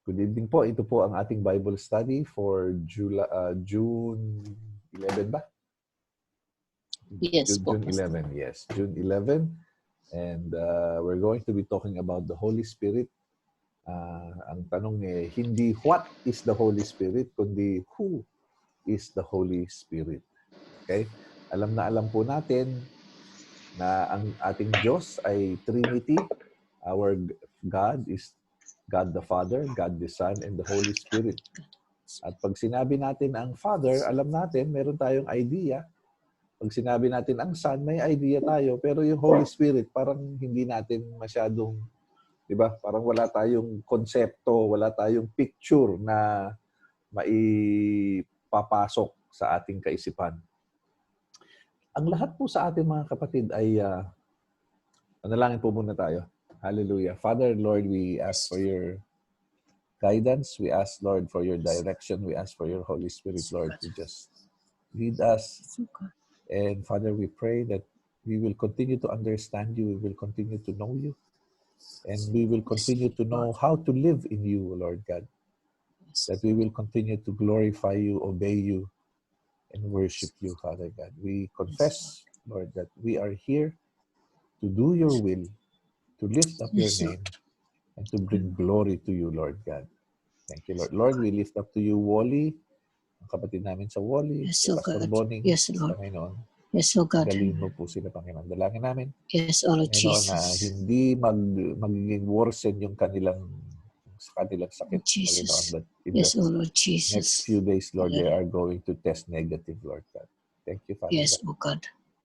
Good evening po. Ito po ang ating Bible study for June 11 ba? Yes po, June 11, yes. June 11. And we're going to be talking about the Holy Spirit. Ang tanong hindi what is the Holy Spirit, kundi who is the Holy Spirit. Okay? Alam na alam po natin na ang ating Diyos ay Trinity. Our God is God the Father, God the Son, and the Holy Spirit. At pag sinabi natin ang Father, alam natin, meron tayong idea. Pag sinabi natin ang Son, may idea tayo. Pero yung Holy Spirit, parang hindi natin masyadong, di ba? Parang wala tayong konsepto, wala tayong picture na maipapasok sa ating kaisipan. Ang lahat po sa ating mga kapatid ay, panalangin po muna tayo. Hallelujah. Father, Lord, we ask for your guidance. We ask, Lord, for your direction. We ask for your Holy Spirit, Lord, to just lead us. And Father, we pray that we will continue to understand you. We will continue to know you. And we will continue to know how to live in you, Lord God. That we will continue to glorify you, obey you, and worship you, Father God. We confess, Lord, that we are here to do your will, to lift up your name, and to bring glory to you, Lord God. Thank you, Lord. Lord, we lift up to you, Wally, ang kapatid namin sa Wally, Pastor Boning, Panginoon. Yes, O God. Galing mo po sila, Panginoon. Dalangin namin, Yes, O Lord Panginoon, na Jesus. hindi magiging worsen yung kanilang sakit, Panginoon. But in Yes, the O Lord next Jesus. few days, Lord, they are going to test negative, Lord God. Thank you, Father Yes, God. O God.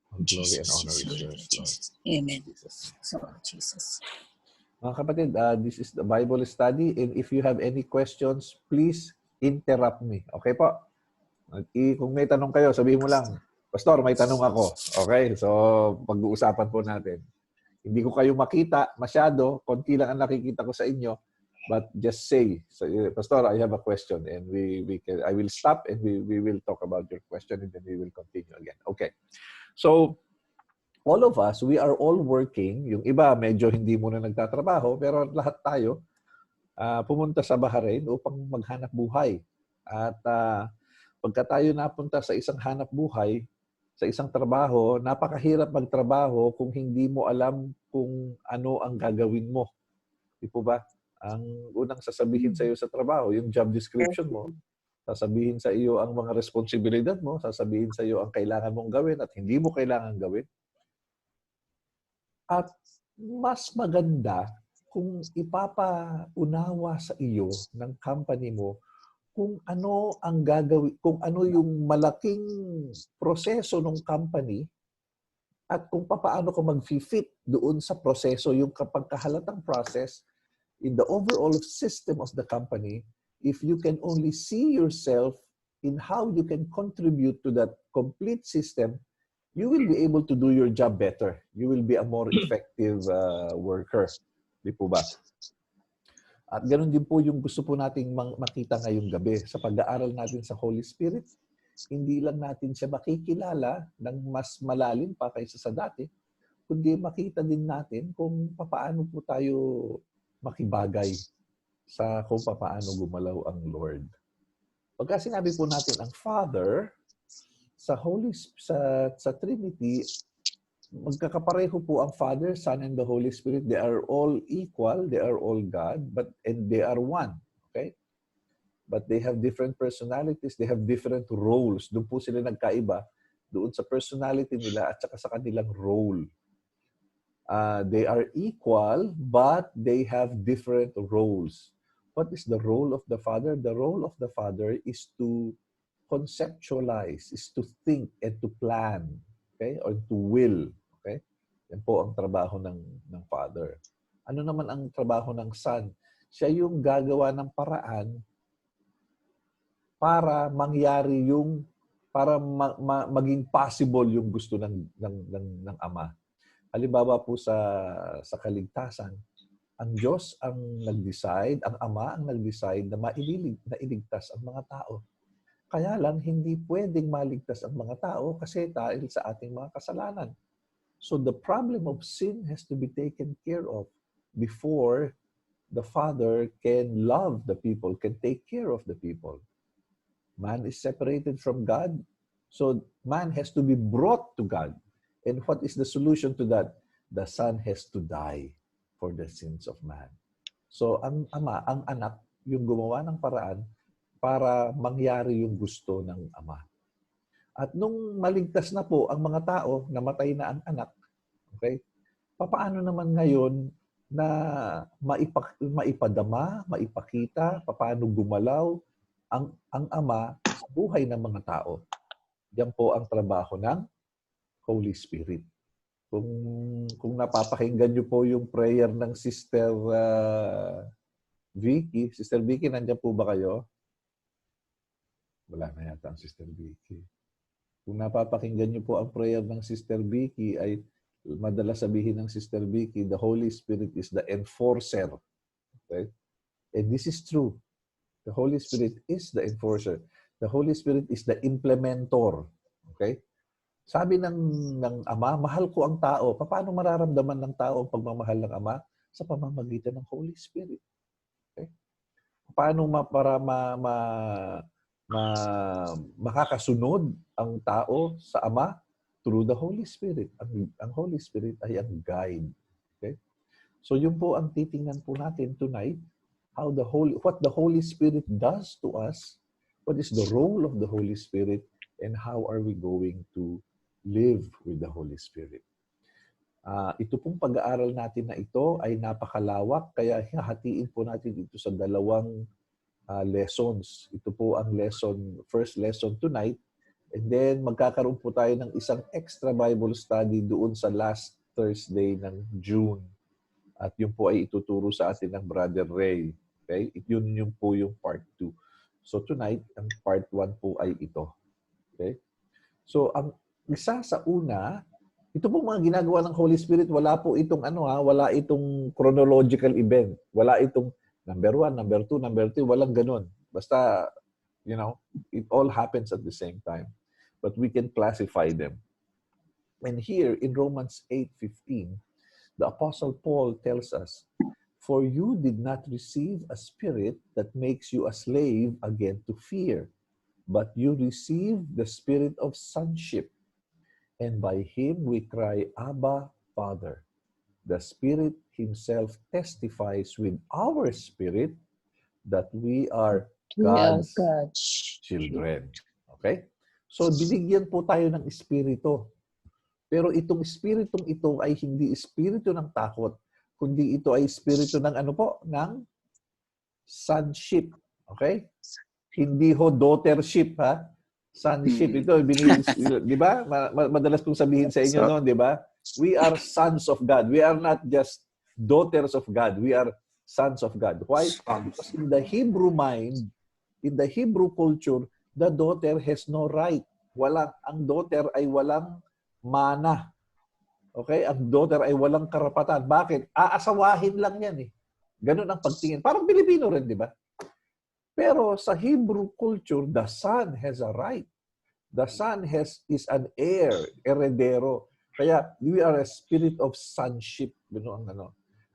All glory and honor Jesus, is Lord yours, Lord. Jesus. Amen. Jesus. So, Lord Jesus. Mga kapatid, this is the Bible study, and if you have any questions, please interrupt me. Okay po? Kung may tanong kayo, sabihin mo lang, Pastor, may tanong ako. Okay? So, pag-uusapan po natin. Hindi ko kayo makita masyado, konti lang ang nakikita ko sa inyo, but just say, so, Pastor, I have a question, and I will stop and we will talk about your question, and then we will continue again. Okay. So, all of us, we are all working. Yung iba, medyo hindi muna nagtatrabaho, pero lahat tayo pumunta sa Bahrain upang maghanap buhay. At pagka tayo napunta sa isang hanap buhay, sa isang trabaho, napakahirap magtrabaho kung hindi mo alam kung ano ang gagawin mo. Di po ba? Ang unang sasabihin sa iyo sa trabaho, yung job description mo, sasabihin sa iyo ang mga responsibilidad mo, sasabihin sa iyo ang kailangan mong gawin at hindi mo kailangan gawin. At mas maganda kung ipapaunawa sa iyo ng company mo kung ano ang gagawin, kung ano yung malaking proseso ng company at kung paano ka mag-fit doon sa proseso, yung kapagkahalatang process in the overall system of the company. If you can only see yourself in how you can contribute to that complete system, you will be able to do your job better. You will be a more effective worker. Di po ba? At ganoon din po yung gusto po nating makita ngayong gabi sa pag-aaral natin sa Holy Spirit. Hindi lang natin siya makikilala ng mas malalim pa kaysa sa dati, kundi makita din natin kung paano po tayo makibagay sa kung paano gumalaw ang Lord. Pagka sinabi po natin ang Father, sa Trinity, magkakapareho po ang Father, Son, and the Holy Spirit. They are all equal, they are all God, and they are one. Okay? But they have different personalities, they have different roles. Doon po sila nagkaiba, doon sa personality nila at saka sa kanilang role. They are equal, but they have different roles. What is the role of the Father? The role of the Father is to conceptualize, is to think and to plan, okay? Or to will, okay? Yan po ang trabaho ng Father. Ano naman ang trabaho ng Son? Siya yung gagawa ng paraan para mangyari yung maging possible yung gusto ng Ama. Halimbawa po sa kaligtasan, ang Diyos ang nag-decide, ang Ama ang nag-decide na iligtas ang mga tao. Kaya lang, hindi pwedeng maligtas ang mga tao kasi dahil sa ating mga kasalanan. So the problem of sin has to be taken care of before the Father can love the people, can take care of the people. Man is separated from God, so man has to be brought to God. And what is the solution to that? The Son has to die for the sins of man. So ang Ama, ang anak, yung gumawa ng paraan para mangyari yung gusto ng Ama. At nung maligtas na po ang mga tao, namatay na ang anak, okay? Papaano naman ngayon na maipadama, maipakita, paano gumalaw ang Ama sa buhay ng mga tao? Yan po ang trabaho ng Holy Spirit. Kung napapakinggan niyo po yung prayer ng Sister Vicky. Sister Vicky, nandiyan po ba kayo? Wala na yata ang Sister Vicky. Kung napapakinggan niyo po ang prayer ng Sister Vicky, ay madalas sabihin ng Sister Vicky, the Holy Spirit is the enforcer. Okay? And this is true. The Holy Spirit is the enforcer. The Holy Spirit is the implementor. Okay? Sabi ng Ama, mahal ko ang tao. Paano mararamdaman ng tao ang pagmamahal ng Ama? Sa pamamagitan ng Holy Spirit. Okay? Paano makakasunod ang tao sa Ama? Through the Holy Spirit. Ang Holy Spirit ay ang guide. Okay? So yun po ang titingnan po natin tonight, what the Holy Spirit does to us, what is the role of the Holy Spirit, and how are we going to live with the Holy Spirit. Ito pong pag-aaral natin na ito ay napakalawak, kaya hahatiin po natin ito sa dalawang lessons. Ito po ang first lesson tonight, and then magkakaroon po tayo ng isang extra Bible study doon sa last Thursday ng June. At yun po ay ituturo sa atin ng Brother Ray. Okay? Yun po yung part 2. So tonight, ang part 1 po ay ito. Okay? So ang isa sa una, ito po mga ginagawa ng Holy Spirit, wala po itong wala itong chronological event. Wala itong number 1, number 2, number 3, walang ganun. Basta, it all happens at the same time. But we can classify them. And here in Romans 8:15, the Apostle Paul tells us, "For you did not receive a spirit that makes you a slave again to fear, but you received the spirit of sonship. And by him we cry, Abba, Father. The Spirit himself testifies with our spirit that we are God's children." Okay? So, binigyan po tayo ng espiritu. Pero itong espiritong ito ay hindi espiritu ng takot, kundi ito ay espiritu ng ng sonship. Okay? Hindi ho daughtership, ha? Sonship. Ito, di ba? Madalas kong sabihin sa inyo, no? Di ba? We are sons of God. We are not just daughters of God. We are sons of God. Why? Because in the Hebrew mind, in the Hebrew culture, the daughter has no right. Ang daughter ay walang mana. Okay? Ang daughter ay walang karapatan. Bakit? Aasawahin lang yan eh. Ganun ang pagtingin. Parang Pilipino rin, di ba? Pero sa Hebrew culture, the son has a right. The son is an heir, heredero. Kaya we are a spirit of sonship.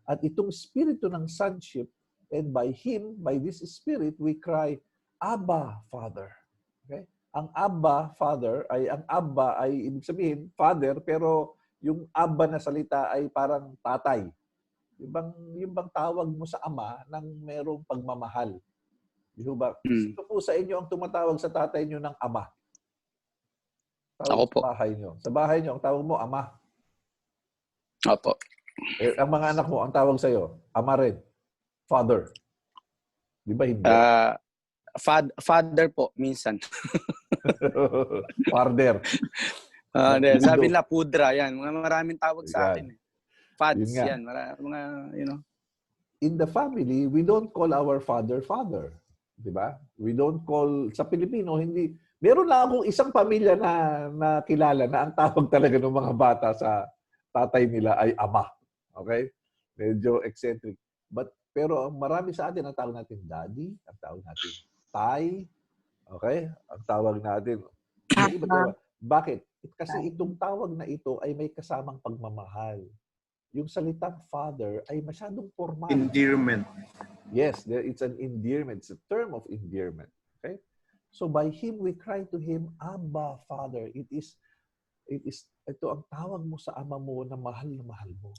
At itong spirito ng sonship, and by him, by this spirit, we cry, Abba, Father. Okay? Ang Abba, Father, ang Abba ay ibig sabihin, Father, pero yung Abba na salita ay parang tatay. Yung bang tawag mo sa Ama nang merong pagmamahal. Sino po sa inyo ang tumatawag sa tatay nyo ng Ama? Ako po. Sa bahay nyo. Sa bahay nyo, ang tawag mo, Ama. Opo. Ang mga anak mo, ang tawag sa'yo, Ama rin. Father. Di ba hindi? Father po, minsan. Father. Sabi nila, pudra, yan. Maraming tawag sa akin. Fads, yan. In the family, we don't call our father, Father. Diba? We don't call, sa Pilipino, hindi. Meron lang akong isang pamilya na kilala na ang tawag talaga ng mga bata sa tatay nila ay Ama. Okay? Medyo eccentric. Pero marami sa atin, ang tawag natin Daddy, ang tawag natin Tay. Okay? Ang tawag natin. Bakit? Kasi itong tawag na ito ay may kasamang pagmamahal. yung salitang Father ay masyadong formal. Endearment. Yes, it's an endearment. It's a term of endearment. Okay? So by Him, we cry to Him, Abba, Father. Ito ang tawag mo sa Ama mo na mahal mo.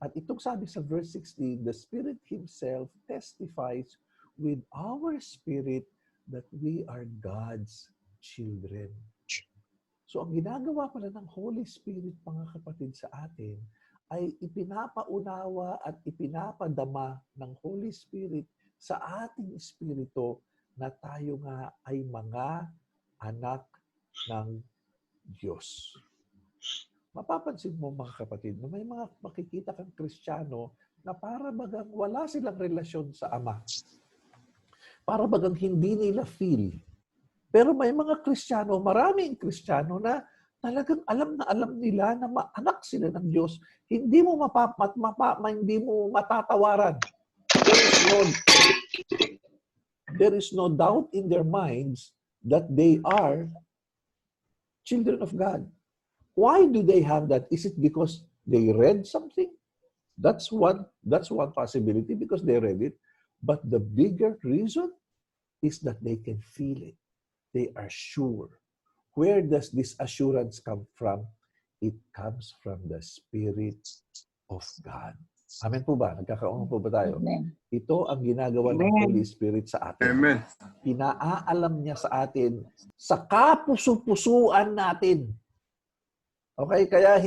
At itong sabi sa verse 16, the Spirit Himself testifies with our spirit that we are God's children. So ang ginagawa pala ng Holy Spirit, mga kapatid, sa atin, ay ipinapaunawa at ipinapadama ng Holy Spirit sa ating espiritu na tayo nga ay mga anak ng Diyos. Mapapansin mo, mga kapatid, na may mga makikita kang Kristiyano na para bagang wala silang relasyon sa Ama. Para bagang hindi nila feel. Pero may mga Kristiyano, maraming Kristiyano na talagang alam nila na anak sila ng Diyos. Hindi mo hindi mo matatawaran. There is no doubt in their minds that they are children of God. Why do they have that? Is it because they read something? That's one possibility, because they read it. But the bigger reason is that they can feel it. They are sure. Where does this assurance come from? It comes from the Spirit of God. Amen po ba? Nagkakaungan po ba tayo? Amen. Ito ang ginagawa ng Holy Spirit sa atin. Amen. Pinaalam niya sa atin sa kapuso-pusuan natin. Okay? Kaya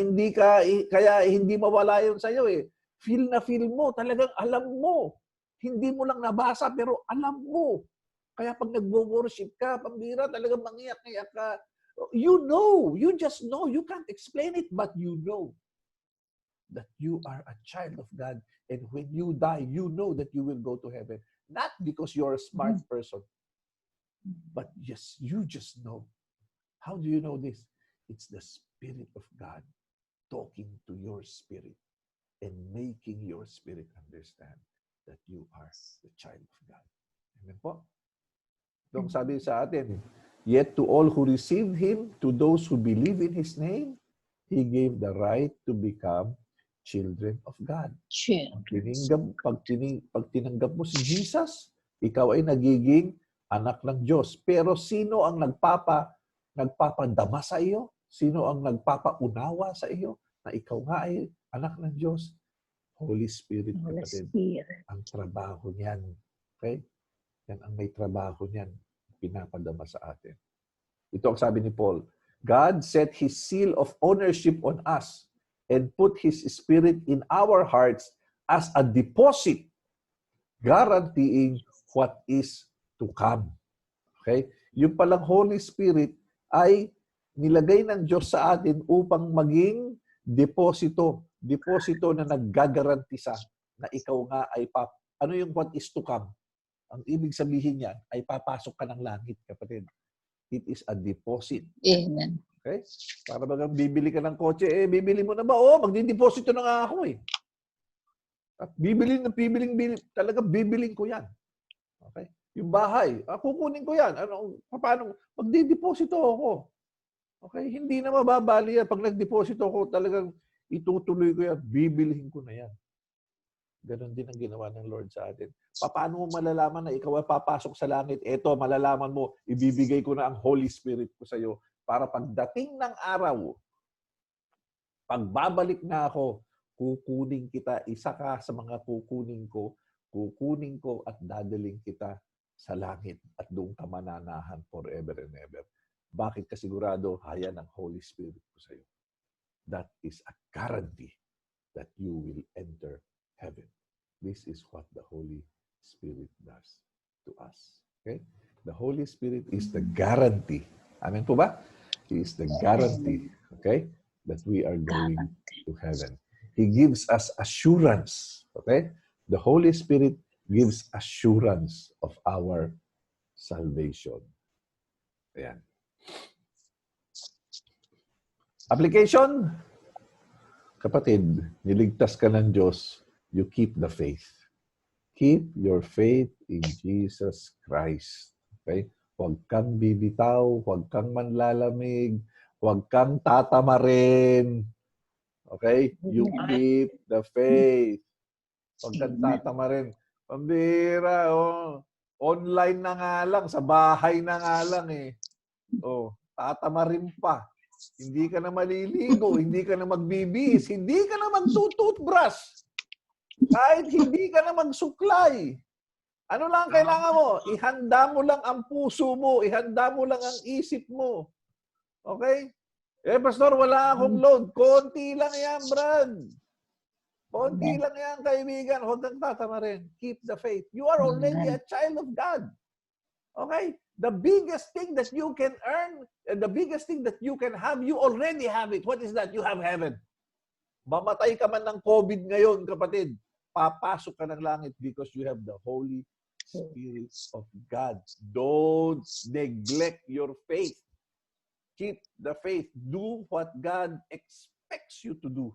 hindi mawala yun sa iyo eh. Feel na feel mo, talagang alam mo. Hindi mo lang nabasa pero alam mo. Kaya pag nagwo-worship ka, pambira, talagang mangiyak-iyak ka. You know, you just know. You can't explain it, but you know that you are a child of God. And when you die, you know that you will go to heaven. Not because you're a smart person, but yes, you just know. How do you know this? It's the Spirit of God talking to your spirit and making your spirit understand that you are the child of God. Amen po? Itong sabi sa atin, yet to all who received Him, to those who believe in His name, He gave the right to become children of God. Sure. Pag tinanggap mo si Jesus, ikaw ay nagiging anak ng Diyos. Pero sino ang nagpapadama sa iyo? Sino ang nagpapaunawa sa iyo na ikaw nga ay anak ng Diyos? Holy Spirit, Holy kapatid. Spirit. Ang trabaho niyan. Okay? Yan ang may trabaho niyan. Pinapadama sa atin. Ito ang sabi ni Paul. God set His seal of ownership on us and put His Spirit in our hearts as a deposit, guaranteeing what is to come. Okay? Yung palang Holy Spirit ay nilagay ng Diyos sa atin upang maging deposito. Deposito na naggagaranti na ikaw nga ay ano yung what is to come? Ang ibig sabihin niyan ay papasok ka ng langit, kapatid. It is a deposit. Amen. Okay? Para bagang bibili ka ng kotse, bibili mo na ba? Oo, magdideposito na nga ako eh. At bibiling ko yan. Okay? Yung bahay, kukunin ko yan. Paano? Magdideposito ako. Okay? Hindi na mababali yan. Pag nagdeposito ako, talagang itutuloy ko yan. Bibilihin ko na yan. Ganon din ang ginawa ng Lord sa atin. Paano mo malalaman na ikaw ay papasok sa langit? Eto, malalaman mo, ibibigay ko na ang Holy Spirit ko sa iyo para pagdating ng araw, pagbabalik na ako, kukunin kita, isa ka sa mga kukunin ko at dadaling kita sa langit at doon ka mananahan forever and ever. Bakit ka sigurado? Haya ng Holy Spirit ko sa iyo. That is a guarantee that you will enter heaven. This is what the Holy Spirit does to us. Okay? The Holy Spirit is the guarantee. Amen po ba? He is the guarantee, okay, that we are going to heaven. He gives us assurance, okay? The Holy Spirit gives assurance of our salvation. Ayan. Application. Kapatid, niligtas ka ng Diyos, you keep the faith. Keep your faith in Jesus Christ. Okay? Huwag kang bibitaw, huwag kang manlalamig, huwag kang tatamarin. Okay? You keep the faith. Huwag kang Amen. tatamarin. Pambira, oh. Online na nga lang, sa bahay na nga lang eh. Oh, tatamarin pa. Hindi ka na maliligo, hindi ka na magbibihis, hindi ka na magtututbrush. Kahit hindi ka na magsuklay. Ano lang ang kailangan mo? Ihanda mo lang ang puso mo, ihanda mo lang ang isip mo. Okay? Pastor, wala akong load. Konti lang yan, Brad. Konti lang yan, kaibigan. Huwag kang tatamarin. Keep the faith. You are already a child of God. Okay? The biggest thing that you can earn, and the biggest thing that you can have, you already have it. What is that? You have heaven. Mamatay ka man ng COVID ngayon, kapatid. Papasok ka ng langit because you have the Holy Spirit of God. Don't neglect your faith. Keep the faith. Do what God expects you to do.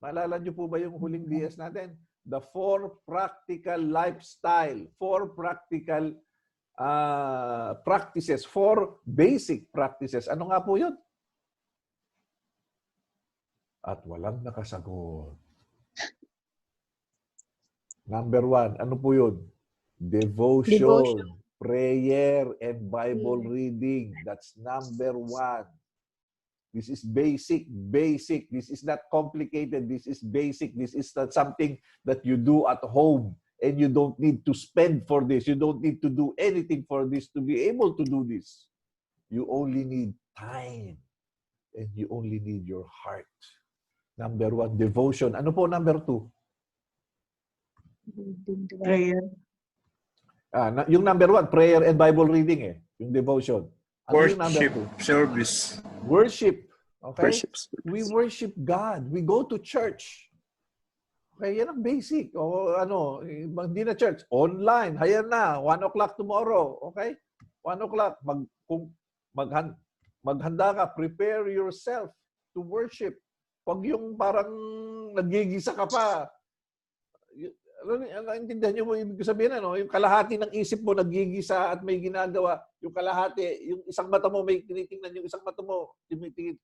Maalala niyo po ba yung huling BS natin? The 4 practical lifestyle. 4 practical practices. 4 basic practices. Ano nga po yun? At walang nakasagot. Number 1, ano po yun? Devotion. Prayer and Bible reading. That's number 1. This is basic. This is not complicated. This is basic. This is not something that you do at home and you don't need to spend for this. You don't need to do anything for this to be able to do this. You only need time and you only need your heart. Number 1, devotion. Ano po number 2? Prayer. Yung number 1, prayer and Bible reading eh. Yung devotion. Ano yung number Worship 2? service. Worship. Okay? Worship. We worship God. We go to church. Okay, yan ang basic. O ano, hindi na church. Online. Hayan na. 1 o'clock tomorrow. Okay? 1 o'clock. Maghanda ka. Prepare yourself to worship. Pag yung parang nagigisa ka pa, intindihan niyo mo ibig sabihin, ano? Yung kalahati ng isip mo nagigisa at may ginagawa. Yung kalahati, yung isang mata mo may tinitingnan, yung isang mata mo tinitingin.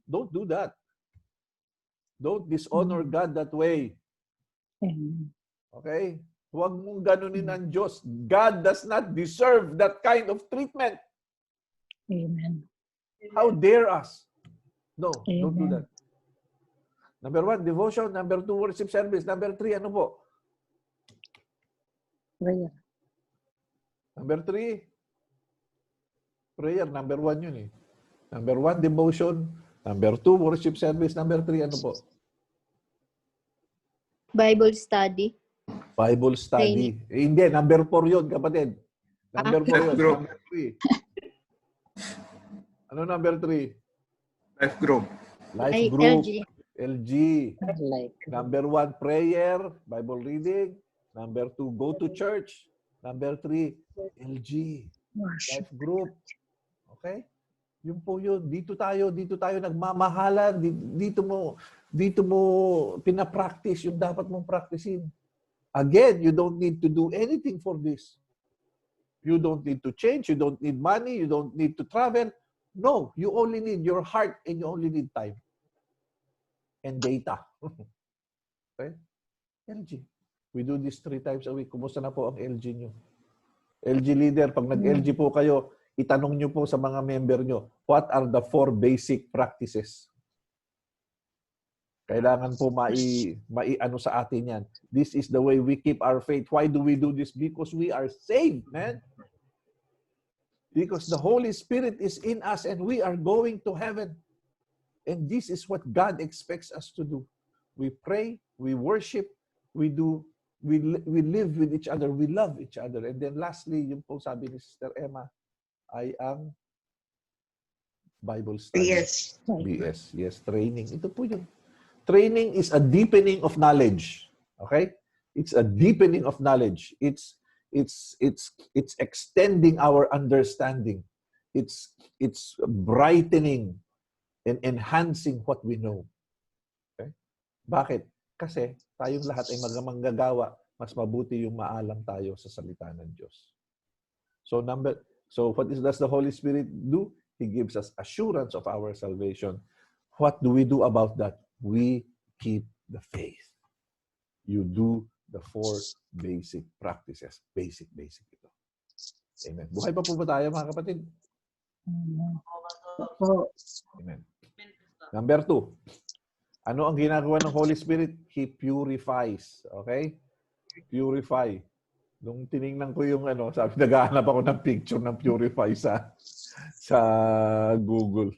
Don't do that. Don't dishonor God that way. Okay? Huwag mong ganunin ang Diyos. God does not deserve that kind of treatment. Amen. How dare us? No, don't do Amen. that. Number 1, devotion. Number 2, worship service. Number 3, ano po? Prayer. Number 3, prayer. Number 1 yun eh. Number 1, devotion. Number 2, worship service. Number 3, ano po? Bible study. Bible study. Hindi, number 4 yun, kapatid. Number 4 yun. Group. Number 3. Ano number 3? Life group. Life group. LG. LG. Like, Number 1, prayer, Bible reading. Number 2, go to church. Number 3, LG, worship. life group. Okay? Yun po yun. Dito tayo nagmamahalan. Dito mo pinapractice yung dapat mong practicein. Again, you don't need to do anything for this. You don't need to change. You don't need money. You don't need to travel. No, you only need your heart and you only need time. And data. Okay? LG. We do this 3 times a week. Kumusta na po ang LG nyo? LG leader, pag nag-LG po kayo, itanong nyo po sa mga member nyo, what are the 4 basic practices? Kailangan po mai-ano sa atin yan. This is the way we keep our faith. Why do we do this? Because we are saved, man. Because the Holy Spirit is in us and we are going to heaven. And this is what God expects us to do. We pray, we worship, we live with each other, we love each other. And then lastly, yung po sabi ni Sister Emma, ay ang Bible study. Yes. BS. Yes, training. Ito po yun. Training is a deepening of knowledge. Okay? It's a deepening of knowledge. It's extending our understanding. It's brightening and enhancing what we know. Okay? Bakit? Kasi tayong lahat ay manggagawa, mas mabuti yung maalam tayo sa salita ng Diyos. So what does the Holy Spirit do? He gives us assurance of our salvation. What do we do about that? we keep the faith. You do the 4 basic practices. Basic ito. Amen. Buhay pa po ba tayo, mga kapatid? Po. Amen. Number 2. Ano ang ginagawa ng Holy Spirit? He purifies. Okay? Purify. Nung tiningnan ko yung sabi, naghahanap ako ng picture ng purify sa Google.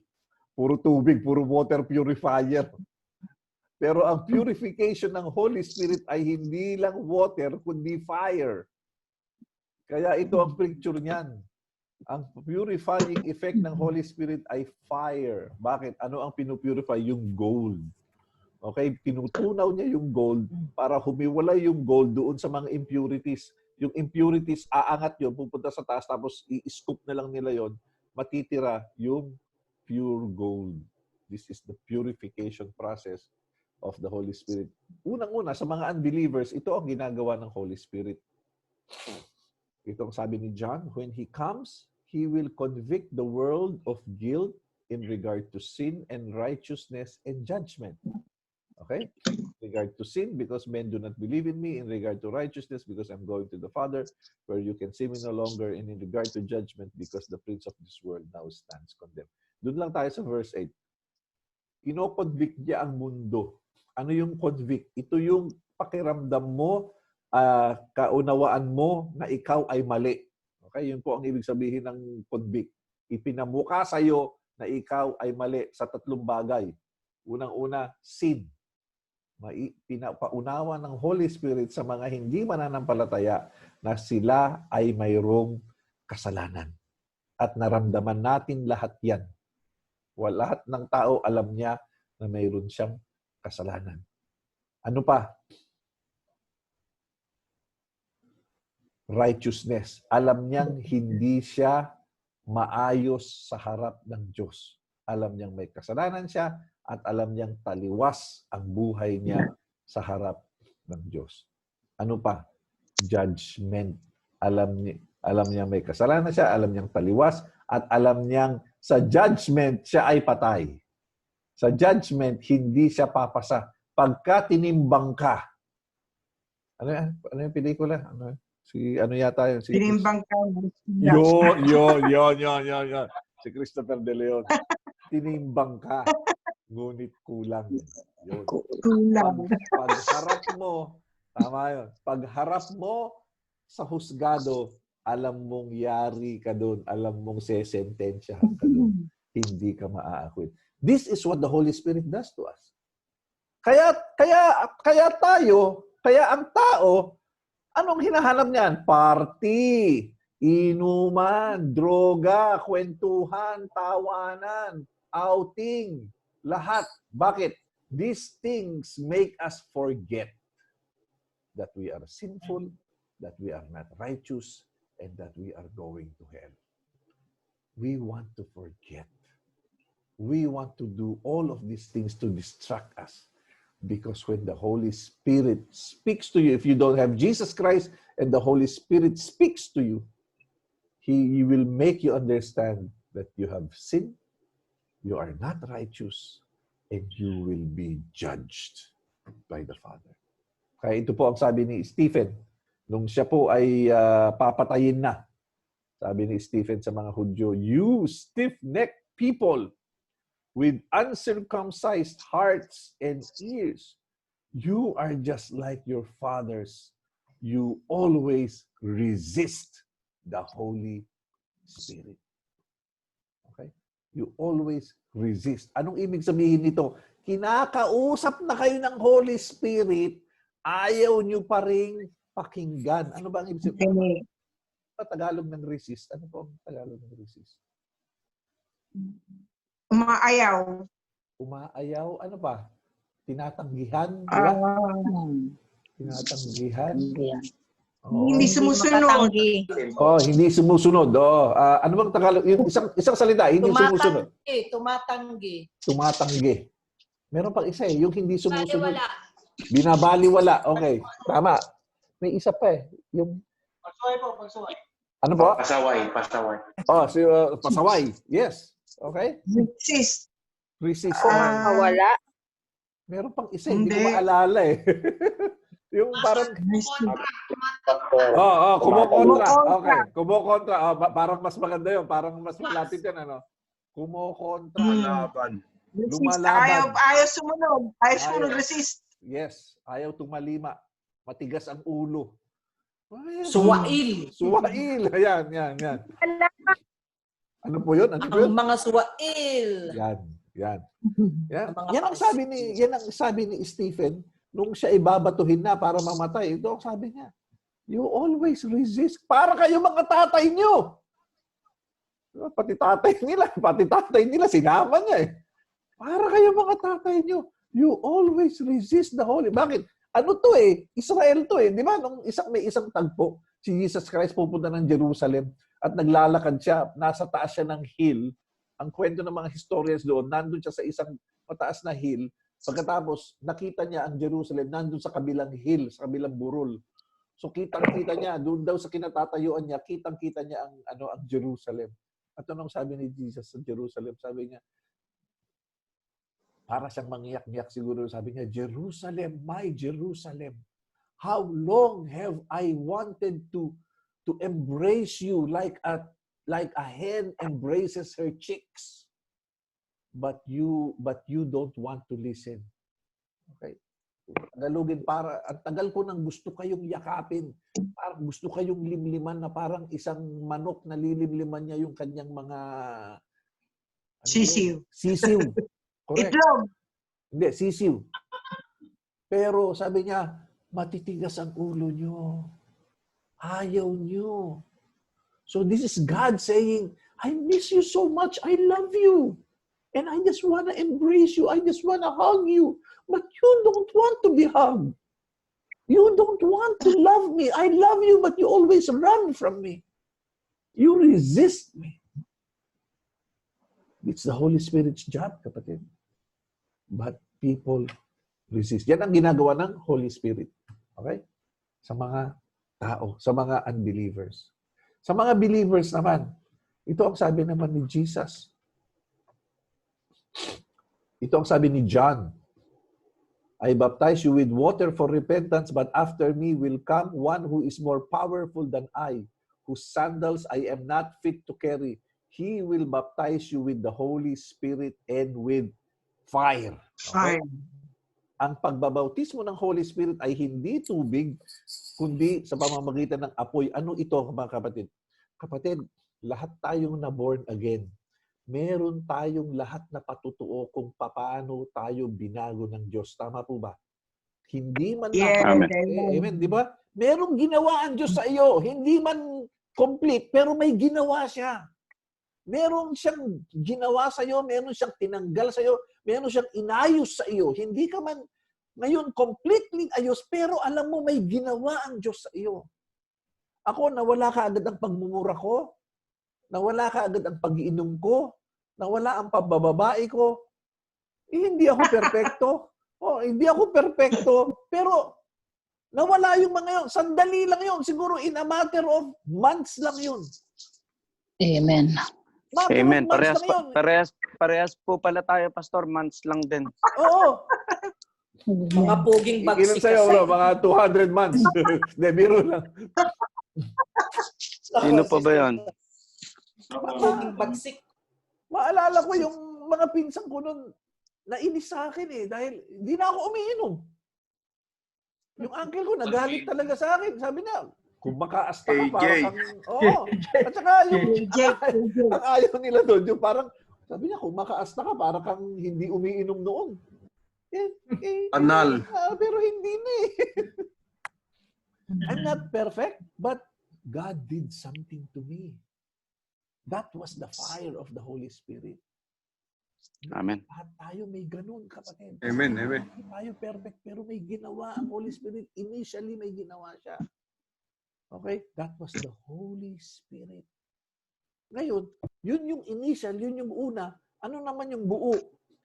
Puro tubig, puro water purifier. Pero ang purification ng Holy Spirit ay hindi lang water, kundi fire. Kaya ito ang picture niyan. Ang purifying effect ng Holy Spirit ay fire. Bakit? Ano ang pinupurify? Yung gold. Okay? Tinutunaw niya yung gold para humiwalay yung gold doon sa mga impurities. Yung impurities, aangat yun, pupunta sa taas, tapos i-scoop na lang nila yon. Matitira yung pure gold. This is the purification process of the Holy Spirit. Unang-una, sa mga unbelievers, ito ang ginagawa ng Holy Spirit. Ito ang sabi ni John, when He comes, He will convict the world of guilt in regard to sin and righteousness and judgment. Okay? In regard to sin, because men do not believe in me. In regard to righteousness, because I'm going to the Father, where you can see me no longer. And in regard to judgment, because the prince of this world now stands condemned. Doon lang tayo sa verse 8. Ino-convict niya ang mundo. Ano yung convict? Ito yung pakiramdam mo, kaunawaan mo na ikaw ay mali. Okay? Yun po ang ibig sabihin ng convict. Ipinamuka sa'yo na ikaw ay mali sa 3 bagay. Unang-una, sin. Pinapaunawa ng Holy Spirit sa mga hindi mananampalataya na sila ay mayroong kasalanan. At naramdaman natin lahat yan. Lahat ng tao alam niya na mayroon siyang kasalanan. Ano pa? Righteousness. Alam niyang hindi siya maayos sa harap ng Diyos. Alam niyang may kasalanan siya at alam niyang taliwas ang buhay niya sa harap ng Diyos. Ano pa? Judgment. Alam niya may kasalanan siya, alam niyang taliwas, at alam niyang sa judgment siya ay patay. Sa judgment, hindi siya papasa. Pagka tinimbang ka, ano yung pelikula? Ano yata yun? Tinimbang ka. Yun. Si Christopher De Leon. Tinimbang ka. Ngunit kulang. Yun. Kulang. Pagharap mo, tama yun. Pagharap mo sa husgado, alam mong yari ka doon. Alam mong sesentensyahan ka doon. Hindi ka maaakwit. This is what the Holy Spirit does to us. Kaya ang tao, anong hinahanap niyan? Party, inuman, droga, kwentuhan, tawanan, outing, lahat. Bakit? These things make us forget that we are sinful, that we are not righteous, and that we are going to hell. We want to forget. We want to do all of these things to distract us. Because when the Holy Spirit speaks to you, if you don't have Jesus Christ and the Holy Spirit speaks to you, He will make you understand that you have sinned, you are not righteous, and you will be judged by the Father. Kaya ito po ang sabi ni Stephen, nung siya po ay papatayin na. Sabi ni Stephen sa mga Hudyo, you stiff-necked people with uncircumcised hearts and ears, you are just like your fathers. You always resist the Holy Spirit. Okay? You always resist. Anong ibig sabihin nito? Kinakausap na kayo ng Holy Spirit, ayaw nyo pa ring pakinggan. Ano ba ang ibig sabihin? Tagalog ng resist? Ano po ang Tagalog ng resist? Umaayaw. Umaayaw? Ano pa? Tinatanggihan? Diba? Tinatanggihan? Oh. Hindi sumusunod. Hindi sumusunod. Ano bang Tagalog? Yung isang salita, hindi sumusunod. Tumatanggi. Meron pang isa yung hindi sumusunod. Binabaliwala. Okay. Tama. May isa pa yung Pasaway. ano po? Pasaway. Pasaway. Yes. Okay. Resist. Resist. Wala. Meron pang isa, hindi ko Hindi. maalala eh. Yung parang, kumukontra. Kumukontra. Okay, kumukontra. Parang mas maganda yun. Parang mas malapit yan, ano? Kumukontra. Laban. Lumalaban. Ayaw sumunod. Ayaw sumunod. Ayaw. Resist. Yes, ayaw tumalima. Matigas ang ulo. Ay, Suwail. Suwail. Ayan, yan. Ano po yun? Ano po yun? Ang mga suwail. Yan. Yan. Mga Yan ang sabi ni Stephen nung siya ibabatuhin na para mamatay. Ito ang sabi niya. You always resist. Para kayo mga tatay niyo. Pati tatay nila, sinama niya eh. Para kayo mga tatay niyo. You always resist the Holy. Bakit? Ano to eh? Israel to eh. Di ba? May isang tagpo, si Jesus Christ pupunta ng Jerusalem at naglalakad siya. Nasa taas siya ng hill. Ang kwento ng mga historians doon, nandun siya sa isang mataas na hill. Pagkatapos, nakita niya ang Jerusalem nandun sa kabilang hill, sa kabilang burol. So kitang-kita niya, doon daw sa kinatatayuan niya, kitang-kita niya ang Jerusalem. At anong sabi ni Jesus sa Jerusalem? Sabi niya, para siyang mangiyak-ngiyak siguro, sabi niya, Jerusalem, my Jerusalem, how long have I wanted to embrace you like a hen embraces her chicks, but you don't want to listen. Okay? Tagalogin, para ang tagal ko nang gusto kayong yakapin, parang gusto kayong limliman na parang isang manok na lilimliman niya yung kanyang mga Sisiw. Sisiw. Correct. Itlog. Hindi, sisiw. Pero sabi niya, matitigas ang ulo niyo. Ayaw niyo. So this is God saying, I miss you so much. I love you. And I just want to embrace you. I just want to hug you. But you don't want to be hugged. You don't want to love me. I love you, but you always run from me. You resist me. It's the Holy Spirit's job, kapatid. But people resist. Yan ang ginagawa ng Holy Spirit. Okay? Sa mga tao, sa mga unbelievers. Sa mga believers naman, ito ang sabi naman ni Jesus. Ito ang sabi ni John. I baptize you with water for repentance, but after me will come one who is more powerful than I, whose sandals I am not fit to carry. He will baptize you with the Holy Spirit and with fire. Okay? Fire. Ang pagbabautismo ng Holy Spirit ay hindi tubig, kundi sa pamamagitan ng apoy. Ano ito, mga kapatid? Kapatid, lahat tayong na-born again. Meron tayong lahat na patutuo kung paano tayo binago ng Diyos. Tama po ba? Hindi man Yes. Amen. Amen, di ba? Merong ginawa ang Diyos sa iyo. Hindi man complete, pero may ginawa siya. Meron siyang ginawa sa iyo, meron siyang tinanggal sa iyo, meron siyang inayos sa iyo. Hindi ka man ngayon completely ayos, pero alam mo may ginawa ang Diyos sa iyo. Ako, nawala ka agad ang pagmumura ko, nawala ka agad ang pag-iinom ko, nawala ang pambababae ko. Hindi ako perpekto. Hindi ako perpekto, pero nawala yung mga yun. Sandali lang yun. Siguro in a matter of months lang yun. Amen. Amen. Parehas po pala tayo, Pastor. Months lang din. Oo. Mga poging Ilan bagsik sa'yo, kasi. bro? Mga 200 months. Hindi, biro lang. Sino pa ba yun? Mga poging bagsik. Maalala ko yung mga pinsang ko nun, nainis sa akin eh. Dahil hindi na ako umiinom. Yung uncle ko, nagalit talaga sa akin. Sabi niya, kung makaasta ka, para kang... Oo. At saka yung... ang ayaw nila doon, yung parang... Sabi niya, kung makaasta ka, para kang hindi umiinom noon. Anal. Pero hindi na eh. I'm not perfect, but God did something to me. That was the fire of the Holy Spirit. Amen. Lahat tayo may ganun, kapatid. Amen, amen. Hindi tayo perfect, pero may ginawa ang Holy Spirit. Initially, may ginawa siya. Okay? That was the Holy Spirit. Ngayon, yun yung initial, yun yung una. Ano naman yung buo?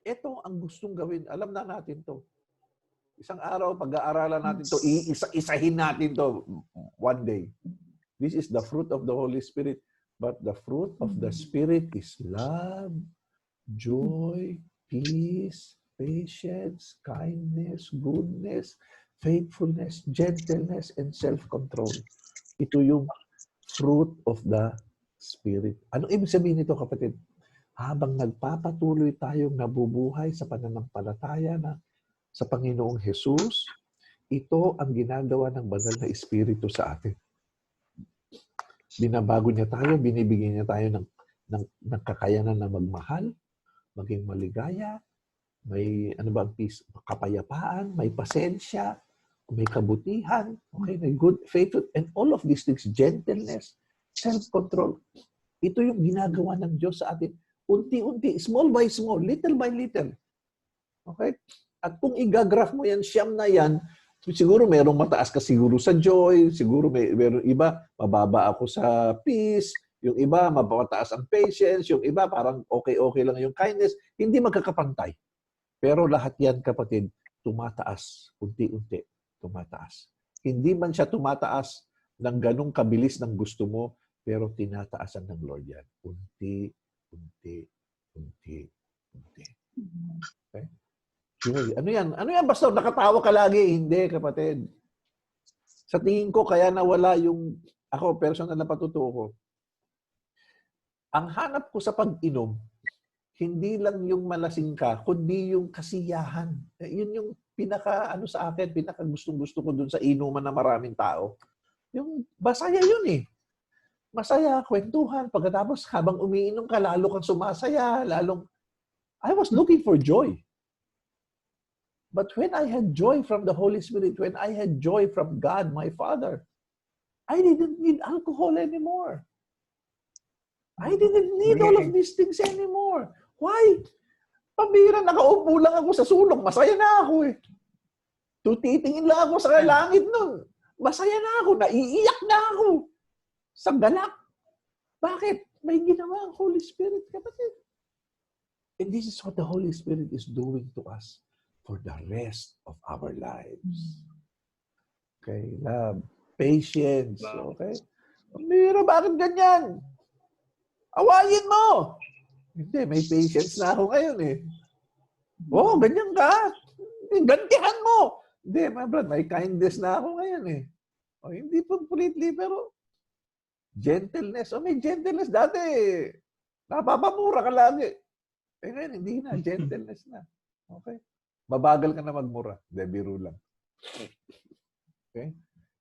Ito ang gustong gawin. Alam na natin to. Isang araw, pag-aaralan natin to, isahin natin to one day. This is the fruit of the Holy Spirit. But the fruit of the Spirit is love, joy, peace, patience, kindness, goodness, faithfulness, gentleness, and self-control. Ito yung fruit of the Spirit. Ano ibig sabihin nito, kapatid? Habang nagpapatuloy tayong nabubuhay sa pananampalataya sa Panginoong Jesus, ito ang ginagawa ng banal na Espiritu sa atin. Binabago niya tayo, binibigyan niya tayo ng kakayanan na magmahal, maging maligaya, may peace, kapayapaan, may pasensya, may kabutihan, okay, may good faith, and all of these things, gentleness, self-control. Ito yung ginagawa ng Diyos sa atin. Unti-unti, small by small, little by little. Okay? At kung igagraph mo yan, siyam na yan, siguro merong mataas ka siguro sa joy, siguro meron iba, mababa ako sa peace, yung iba, mabataas ang patience, yung iba, parang okay-okay lang yung kindness. Hindi magkakapantay. Pero lahat yan, kapatid, tumataas, unti-unti, tumataas. Hindi man siya tumataas ng ganong kabilis ng gusto mo, pero tinataasan ng Lord yan. Unti. Okay? Joy. Ano yan? Ano yan, Pastor? Nakatawa ka lagi? Hindi, kapatid. Sa tingin ko, kaya nawala yung, ako, personal na patutuo ko. Ang hanap ko sa pag-inom, hindi lang yung malasing ka, kundi yung kasiyahan. Yun yung sa akin, gustong-gusto ko dun sa inuman ng maraming tao. Yung masaya yun eh. Masaya, kwentuhan. Pagkatapos, habang umiinom ka, lalo kang sumasaya, I was looking for joy. But when I had joy from the Holy Spirit, when I had joy from God, my Father, I didn't need alcohol anymore. I didn't need all of these things anymore. Why? Pabira, nakaupo lang ako sa sulong. Masaya na ako eh. Tutitingin lang ako sa langit nun. Masaya na ako. Naiiyak na ako. Sa galak. Bakit? May ginawa ang Holy Spirit, kapatid. And this is what the Holy Spirit is doing to us for the rest of our lives. Okay, love, patience, okay? Mira, bakit ganyan? Awayin mo! Hindi, may patience na ako ngayon eh. Oh, ganyan ka. Gantihan mo! Hindi, my brother, may kindness na ako ngayon eh. O, hindi completely, pero gentleness. O, may gentleness dati. Napapamura ka lagi. Eh ngayon, hindi na. Gentleness na. Okay? Mabagal ka na magmura. Hindi, biro lang. Okay?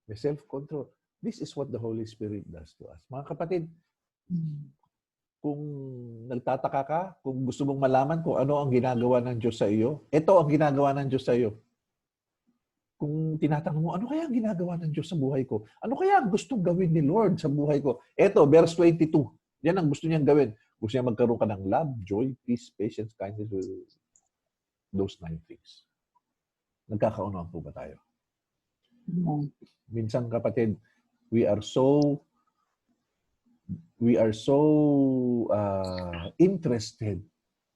May self-control. This is what the Holy Spirit does to us. Mga kapatid, kung nagtataka ka, kung gusto mong malaman kung ano ang ginagawa ng Diyos sa iyo, ito ang ginagawa ng Diyos sa iyo. Kung tinatanong mo, ano kaya ang ginagawa ng Diyos sa buhay ko? Ano kaya ang gustong gawin ni Lord sa buhay ko? Ito, verse 22. Yan ang gusto niyang gawin. Gusto niya magkaroon ka ng love, joy, peace, patience, kindness, those 9 things. Nagkakaunawaan po ba tayo? Minsan, kapatid, we are so interested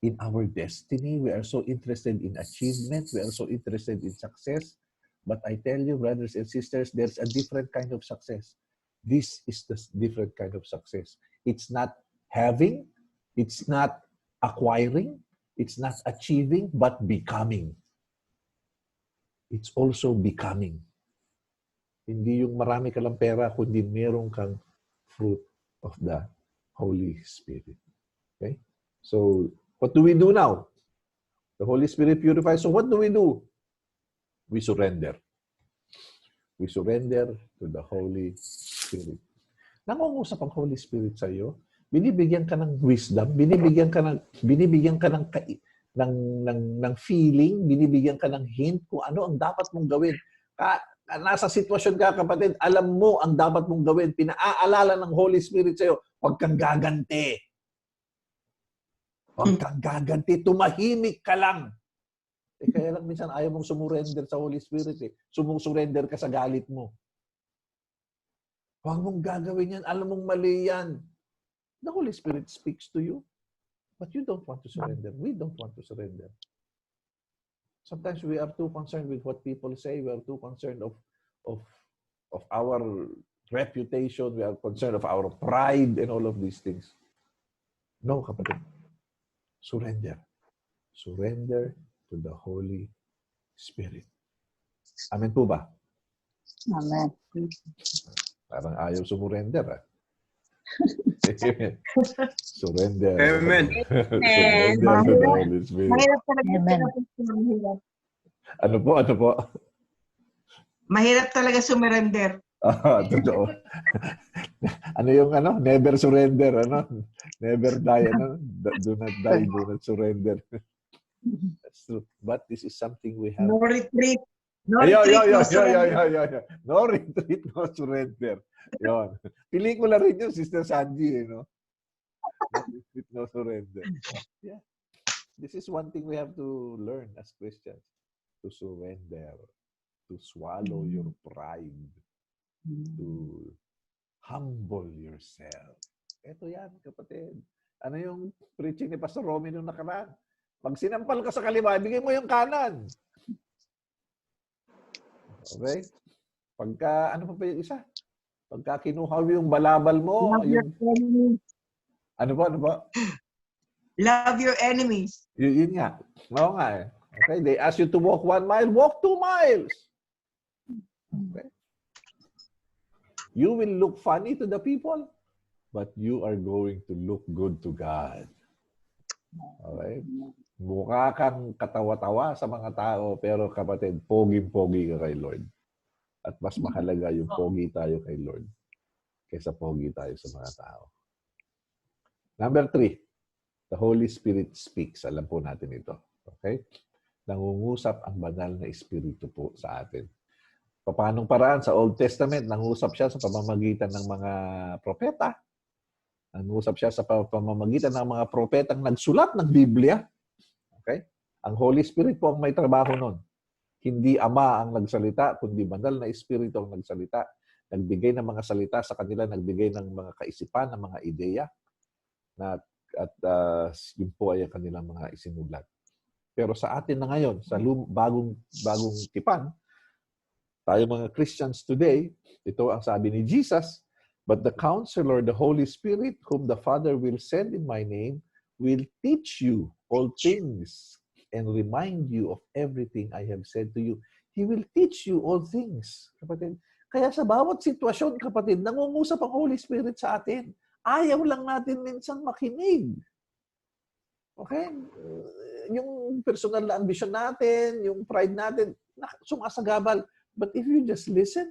in our destiny. We are so interested in achievement. We are so interested in success. But I tell you, brothers and sisters, there's a different kind of success. This is the different kind of success. It's not having, it's not acquiring, it's not achieving, but becoming. It's also becoming. Hindi yung marami ka lang pera, kundi meron kang fruit of the Holy Spirit. Okay? So, what do we do now? The Holy Spirit purifies. So, what do? We surrender. We surrender to the Holy Spirit. Nangungusap ang Holy Spirit sa iyo. Binibigyan ka ng wisdom, binibigyan ka ng feeling, binibigyan ka ng hint kung ano ang dapat mong gawin. Nasa sitwasyon ka, kapatid, alam mo ang dapat mong gawin. Pinaalala ng Holy Spirit sa iyo, huwag kang gaganti. Huwag kang gaganti. Tumahimik ka lang. Kaya lang minsan ayaw mong sumurrender sa Holy Spirit eh. Sumusurrender ka sa galit mo. Huwag mong gagawin yan. Alam mong mali yan. The Holy Spirit speaks to you. But you don't want to surrender. We don't want to surrender. Sometimes we are too concerned with what people say. We are too concerned of our reputation. We are concerned of our pride and all of these things. No, kapatid. Surrender. Surrender to the Holy Spirit. Amen po ba? Amen. Parang ayaw sumurrender. Amen. Surrender. Amen. Surrender to the Holy Spirit. Mahirap talaga. Amen. Mahirap. Ano po? Ano po? Mahirap talaga sumurrender. Totoo. Ano yung ano? Never surrender. Ano? Never die. Ano? Do not die. Do not surrender. That's true. But this is something we have. No retreat. No Ay, retreat, no surrender. No retreat, no surrender. Yun. Pelikula rin yun, Sister Sanji, no? No retreat, no surrender. Yeah. This is one thing we have to learn as Christians. To surrender. To swallow your pride. To humble yourself. Ito yan, kapatid. Ano yung preaching ni Pastor Romy nung nakaraan? Pag sinampal ka sa kaliwa, bigay mo yung kanan. Okay? Pagka, ano pa yung isa? Pagka kinuha mo yung balabal mo, Love your enemies. ano ba? Love your enemies. Yun nga. Oo nga eh. Okay? They ask you to walk 1 mile, walk 2 miles. Okay? You will look funny to the people, but you are going to look good to God. Okay? Mukha kang katawa-tawa sa mga tao, pero kapatid, pogi-pogi ka kay Lord. At mas mahalaga yung pogi tayo kay Lord kaysa pogi tayo sa mga tao. Number 3, the Holy Spirit speaks. Alam po natin ito. Okay? Nangungusap ang banal na Espiritu po sa atin. Paanong paraan? Sa Old Testament, nangusap siya sa pamamagitan ng mga propeta. Nangusap siya sa pamamagitan ng mga propetang nagsulat ng Biblia. Okay? Ang Holy Spirit po ang may trabaho nun. Hindi Ama ang nagsalita, kundi banal na Espiritu ang nagsalita. Nagbigay ng mga salita sa kanila, nagbigay ng mga kaisipan, ng mga ideya. At yun po ay ang kanilang mga isinulat. Pero sa atin na ngayon, sa bagong tipan, tayo mga Christians today, ito ang sabi ni Jesus, but the Counselor, the Holy Spirit, whom the Father will send in my name, will teach you all things and remind you of everything I have said to you. He will teach you all things, kapatid. Kaya sa bawat sitwasyon, kapatid, nangungusap ang Holy Spirit sa atin. Ayaw lang natin minsan makinig. Okay? Yung personal na ambisyon natin, yung pride natin, sumasagabal. But if you just listen,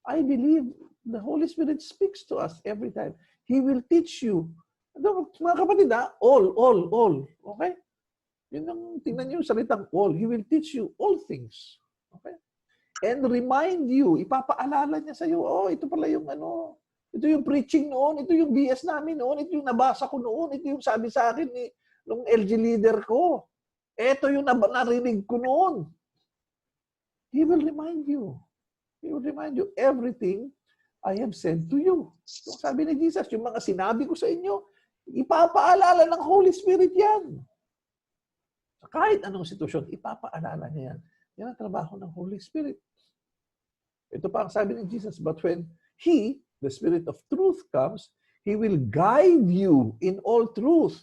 I believe the Holy Spirit speaks to us every time. He will teach you. Mga kapatid, all. Okay? Yun ang tingnan niyo yung salitang all. He will teach you all things. Okay? And remind you, ipapaalala niya sa iyo, ito pala yung ano, ito yung preaching noon, ito yung BS namin noon, ito yung nabasa ko noon, ito yung sabi sa akin nung LG leader ko. Ito yung narinig ko noon. He will remind you. He will remind you everything I have said to you. Yung sabi ni Jesus, yung mga sinabi ko sa inyo, ipapaalala ng Holy Spirit yan. Kahit anong sitwasyon, ipapaalala niya yan. Yan ang trabaho ng Holy Spirit. Ito pa ang sabi ni Jesus, but when He, the Spirit of truth comes, He will guide you in all truth.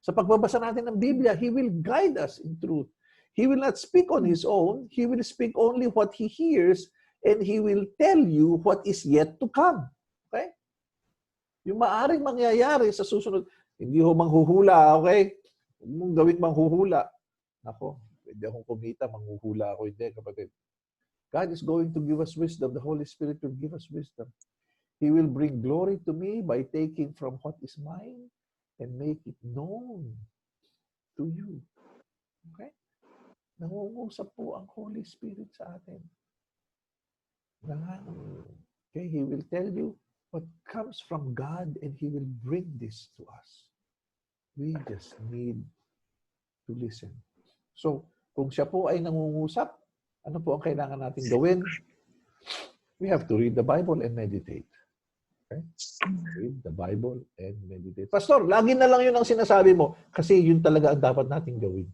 Sa pagbabasa natin ng Biblia, He will guide us in truth. He will not speak on His own. He will speak only what He hears, and He will tell you what is yet to come. Okay? Yung maaring mangyayari sa susunod, hindi ho manghuhula, okay? Huwag mong gawin manghuhula. Ako, pwede akong kumita, manghuhula ako. Hindi, kapatid. God is going to give us wisdom. The Holy Spirit will give us wisdom. He will bring glory to me by taking from what is mine and make it known to you. Okay? Nangungusap po ang Holy Spirit sa atin. Okay? He will tell you what comes from God and He will bring this to us. We just need to listen. So, kung siya po ay nangungusap, ano po ang kailangan natin gawin? We have to read the Bible and meditate. Okay? Read the Bible and meditate. Pastor, lagi na lang yun ang sinasabi mo kasi yun talaga ang dapat nating gawin.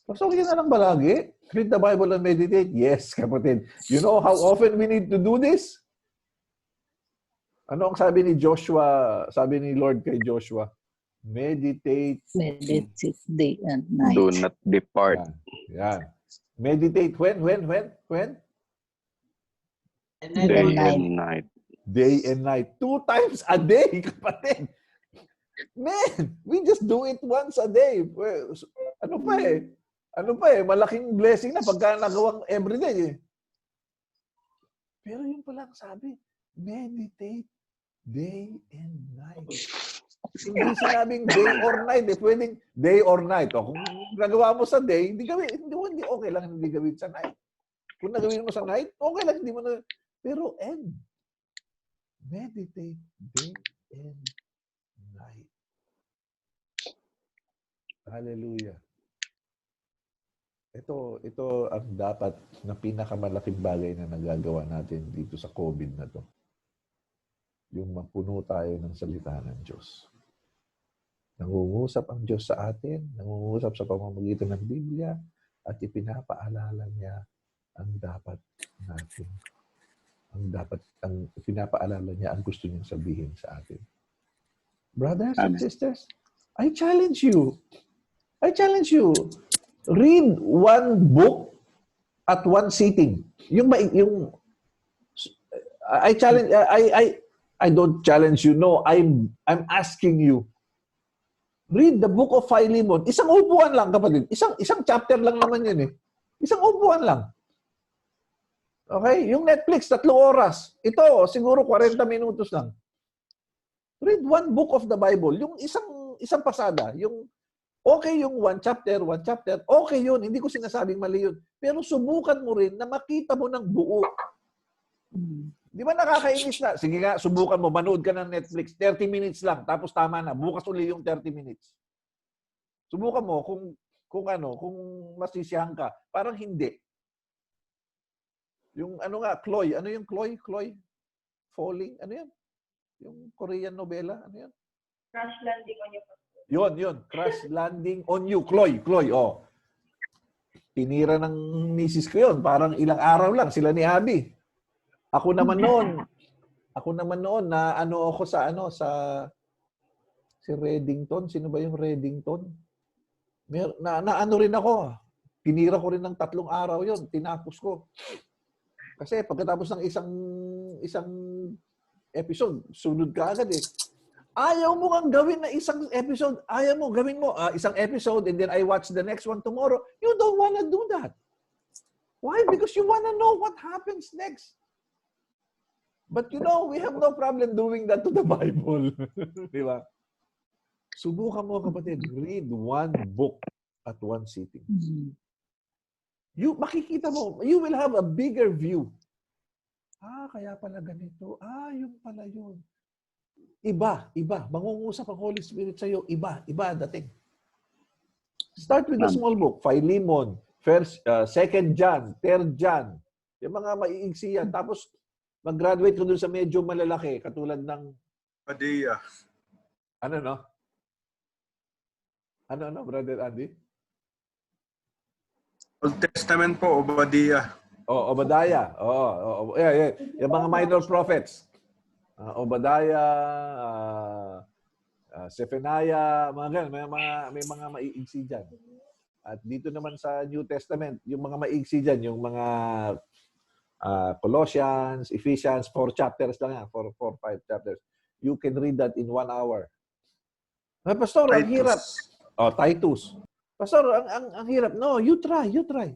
Pastor, yun na lang ba lagi? Read the Bible and meditate? Yes, kapatid. You know how often we need to do this? Ano ang sabi ni Joshua, sabi ni Lord kay Joshua? Meditate. Meditate day and night. Do not depart. Yan. Meditate when? And Day Day and night. and night. Day and night. 2 times a day, kapatid. Man, we just do it once a day. Well, ano pa eh? Malaking blessing na pagka nagawang everyday eh. Pero yun pala ang sabi, meditate day and night. Hindi sinabing day or night. Pwedeng day or night. O, kung nagawa mo sa day, hindi okay lang hindi gawin sa night. Kung nagawin mo sa night, okay lang hindi mo na. Pero end. Meditate day and night. Hallelujah. Ito ang dapat na pinakamalaking bagay na nagagawa natin dito sa COVID na to. Yung mapuno tayo ng salita ng Diyos. Nangungusap ang Diyos sa atin, nangungusap sa pamamagitan ng Biblia, at ipinapaalala niya ang dapat natin. Pinapaalala niya ang gusto niyang sabihin sa atin. Brothers and sisters, I challenge you. Read one book at one sitting. I don't challenge you. No, I'm asking you. Read the book of Philemon. Isang upuan lang, kapatid. Isang chapter lang naman yun eh. Isang upuan lang. Okay? Yung Netflix, 3 oras. Ito, siguro 40 minutos lang. Read one book of the Bible. Yung isang pasada. Okay yung one chapter. Okay yun. Hindi ko sinasabing mali yun. Pero subukan mo rin na makita mo ng buo. Di ba nakakainis na? Sige nga, subukan mo. Manood ka ng Netflix. 30 minutes lang. Tapos tama na. Bukas uli yung 30 minutes. Subukan mo kung masisiyahan ka. Parang hindi. Yung Chloe. Ano yung Chloe? Falling? Ano yan? Yung Korean novela? Ano yan? Crash Landing on You. Yun. Crash Landing on You. Chloe, oh. Tinira ng misis ko yun. Parang ilang araw lang sila ni Abby. Ako naman noon na ako sa si Reddington. Sino ba yung Reddington? Na rin ako. Tinira ko rin ng 3 araw yun. Tinapos ko. Kasi pagkatapos ng isang episode, sunod ka agad eh. Ayaw mo kang gawin na isang episode. Ayaw mo, gawin mo isang episode and then I watch the next one tomorrow. You don't wanna do that. Why? Because you wanna know what happens next. But we have no problem doing that to the Bible. Di ba? Subukan mo, kapatid. Read one book at one sitting. Makikita mo, you will have a bigger view. Kaya pala ganito. Yung pala yun. Iba. Mangungusap ang Holy Spirit sa'yo. Iba dating. Start with a small book. Philemon, 2 John, 3 John. Yung mga maiigsi yan. Tapos, mag-graduate ko dun sa medyo malalaki, katulad ng... Padilla. Ano, Brother Andy? Old Testament po, Obadiah. Obadiah. Yeah. Yung mga minor prophets. Obadiah, Zephaniah, mga ganun. May mga maiigsi dyan. At dito naman sa New Testament, yung mga maiigsi dyan, yung mga Colossians, Ephesians, 4 chapters lang yan. 4, 5 chapters. You can read that in 1 hour. Pastor, ang hirap. Titus. Pastor, ang hirap. No, you try. You try.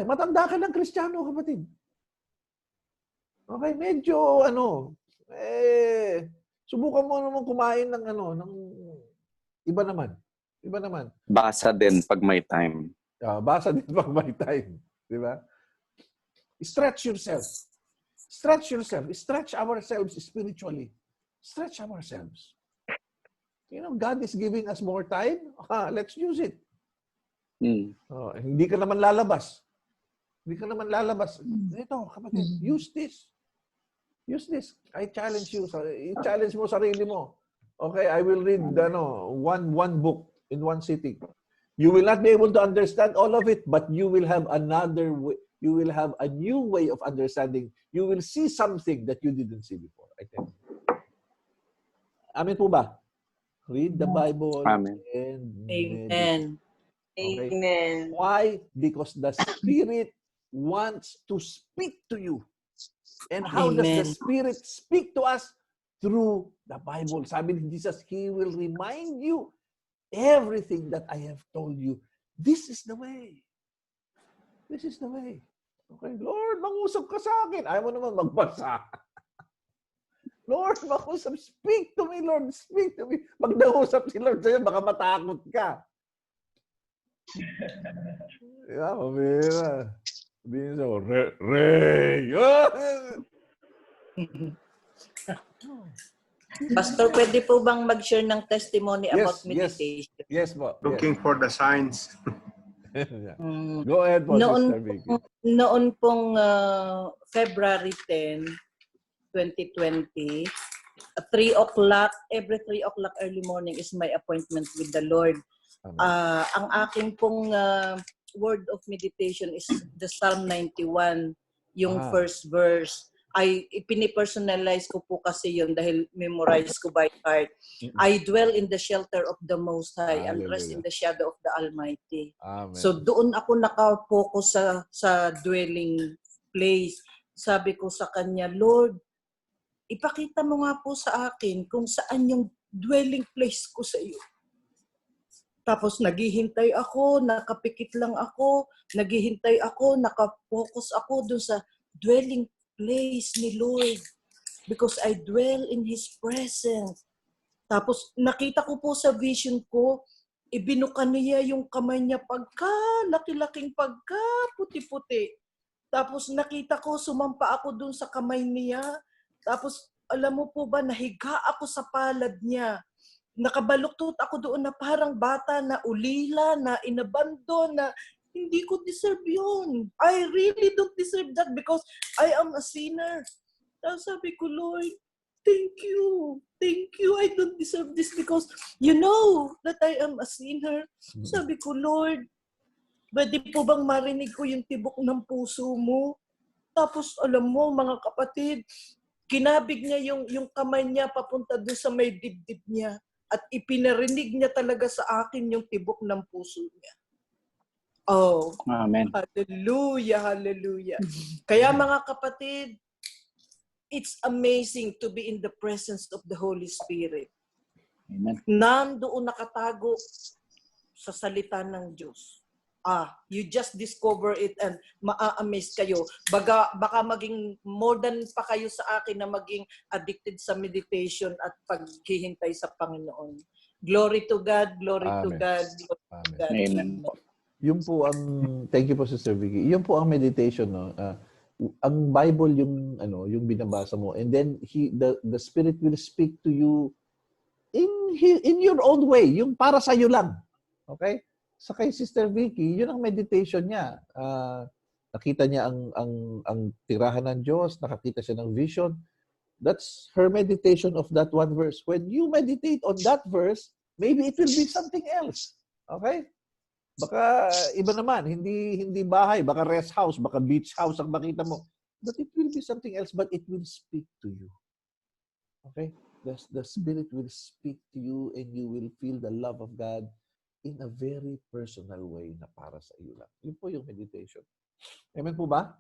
Matanda ka ng Kristiyano, kapatid. Okay, medyo subukan mo naman kumain ng iba naman. Basa din pag may time. Basa din pag may time. Di ba? Stretch yourself. Stretch ourselves spiritually. Stretch ourselves. God is giving us more time. Let's use it. Hindi ka naman lalabas. Ito, kapatid, use this. I challenge you. I-challenge mo sarili mo. Okay, I will read one book in one sitting. You will not be able to understand all of it, but you will have another way. You will have a new way of understanding. You will see something that you didn't see before. I tell you. Amen po ba? Read the Bible Amen. and meditate. Amen. Okay. Amen. Why? Because the Spirit wants to speak to you. And how does the Amen. Spirit speak to us? Through the Bible. Sabi ni Jesus, He will remind you everything that I have told you. This is the way. This is the way. Okay, Lord, mangusap ka sa akin. Ayaw mo naman magbasa. Lord, mangusap. Speak to me, Lord. Speak to me. Pag nausap si Lord sa'yo, baka matakot ka. Yeah, mamira. Sabihin sa'yo, Ray! Pastor, pwede po bang mag-share ng testimony about Yes, yes. meditation? Yes po. Looking for the signs. Yeah. Mm, Go ahead po, Sister Vicky. noon pong February 10, 2020, at 3 o'clock, every 3 o'clock early morning is my appointment with the Lord. Amen. Ang aking pong word of meditation is the Psalm 91, yung Ah. first verse. Ay ipinipersonalize ko po kasi yun dahil memorize ko by heart. I dwell in the shelter of the Most High and rest in Hallelujah. the shadow of the Almighty. Amen. So doon ako nakapokus sa dwelling place. Sabi ko sa kanya, Lord, ipakita mo nga po sa akin kung saan yung dwelling place ko sa iyo. Tapos naghihintay ako, nakapikit lang ako, naghihintay ako, nakapokus ako doon sa dwelling place ni Lord because I dwell in His presence. Tapos nakita ko po sa vision ko, ibinukan niya yung kamay niya laki-laking puti-puti. Tapos nakita ko, sumampa ako dun sa kamay niya. Tapos alam mo po ba, nahiga ako sa palad niya. Nakabaluktot ako doon na parang bata na ulila, na inabandon, na hindi ko deserve yun. I really don't deserve that because I am a sinner. Tapos sabi ko, Lord, thank you. Thank you. I don't deserve this because you know that I am a sinner. Sabi ko, Lord, pwede po bang marinig ko yung tibok ng puso mo? Tapos alam mo, mga kapatid, kinabig niya yung kamay niya papunta doon sa may dibdib niya at ipinarinig niya talaga sa akin yung tibok ng puso niya. Oh, Amen. hallelujah, hallelujah. Kaya mga kapatid, it's amazing to be in the presence of the Holy Spirit. Amen. Nandoon nakatago sa salita ng Diyos. You just discover it and maa-amaze kayo. Baka maging more than pa kayo sa akin na maging addicted sa meditation at paghihintay sa Panginoon. Glory to God, glory to Amen. God, glory to Amen. God. Amen. Yun po ang, thank you po Sister Vicky. Yun po ang meditation, no. Ang Bible yung binabasa mo, and then the Spirit will speak to you in your own way, yung para sa iyo lang. Okay? Sa kay Sister Vicky, yun ang meditation niya. Nakita niya ang tirahan ng Diyos, nakakita siya ng vision. That's her meditation of that one verse. When you meditate on that verse, maybe it will be something else. Okay? Baka iba naman, hindi bahay, baka rest house, baka beach house ang makita mo. But it will be something else, but it will speak to you. Okay? The Spirit will speak to you and you will feel the love of God in a very personal way na para sa iyo lang. Yun po yung meditation. Amen po ba?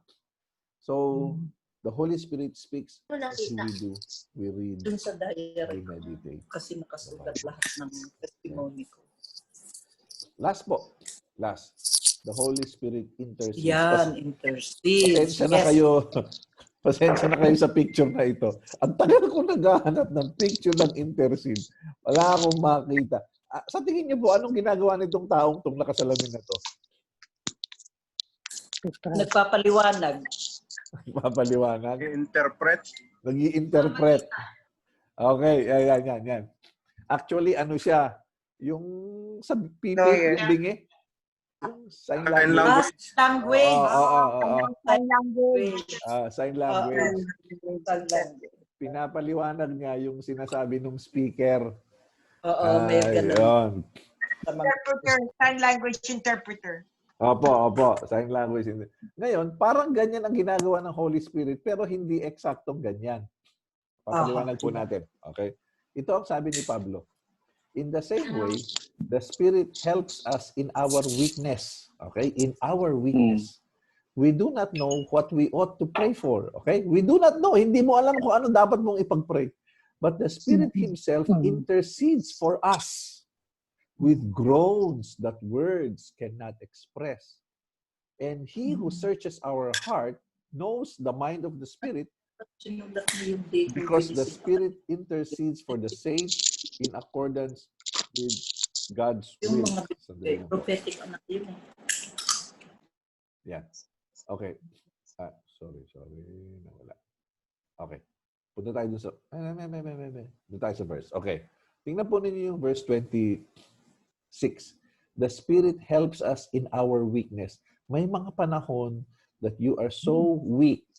So, the Holy Spirit speaks. What do we do? We read, Dun sa diary we meditate. kasi nakasulat lahat ng testimony ko. Last po. Last. The Holy Spirit intercedes. Yan, intercede. Pasensya na kayo. Pasensya na kayo sa picture na ito. Ang tagal ko naghahanap ng picture ng intercede. Wala akong makita. Sa tingin niyo po, anong ginagawa nitong taong itong nakasalamin na to? Nagpapaliwanag. Papaliwanag. Interpret. Nag-i-interpret. Okay, yan. Actually, ano siya? Yung sa pipi, yung bingi. Yung sign Sign language. language. Language. Sign language. Sign language. Language. Pinapaliwanag niya yung sinasabi ng speaker. Oo, may ganun. Ayun. Interpreter. Sign language interpreter. Opo. Sign language. Ngayon, parang ganyan ang ginagawa ng Holy Spirit, pero hindi eksaktong ganyan. Papaliwanag po natin. Okay? Ito ang sabi ni Pablo. In the same way, the Spirit helps us in our weakness. Okay? In our weakness. We do not know what we ought to pray for. Okay? We do not know. Hindi mo alam kung ano dapat mong ipag-pray. But the Spirit Himself intercedes for us with groans that words cannot express. And He who searches our heart knows the mind of the Spirit, Sinulat mo yung date ng because the release. Spirit intercedes for the saints in accordance with God's Yung will. mga Sandali lang po. prophetic anak yun. Yan. Okay. Sorry. Nawala. Okay. Punta tayo dun sa... Punta tayo sa verse. Okay. Tingnan po ninyo yung verse 26. The Spirit helps us in our weakness. May mga panahon that you are so weak.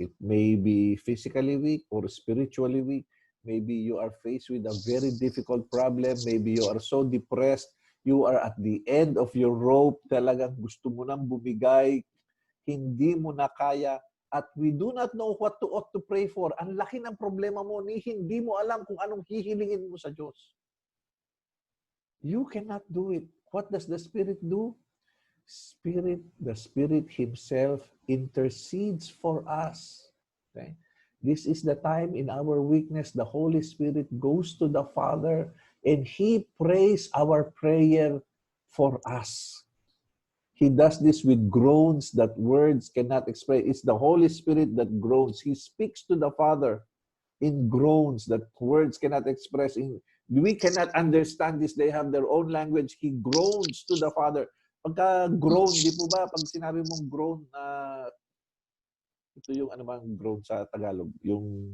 It may be physically weak or spiritually weak. Maybe you are faced with a very difficult problem. Maybe you are so depressed. You are at the end of your rope. Talagang gusto mo nang bumigay. Hindi mo na kaya. At we do not know what to ought to pray for. Ang laki ng problema mo, hindi mo alam kung anong hihilingin mo sa Diyos. You cannot do it. What does the Spirit do? The Spirit Himself intercedes for us. Okay? This is the time in our weakness, the Holy Spirit goes to the Father and He prays our prayer for us. He does this with groans that words cannot express. It's the Holy Spirit that groans. He speaks to the Father in groans that words cannot express. We cannot understand this. They have their own language. He groans to the Father. Pagka groan, di po ba? Pag sinabi mong groan, ito yung ano bang groan sa Tagalog? Yung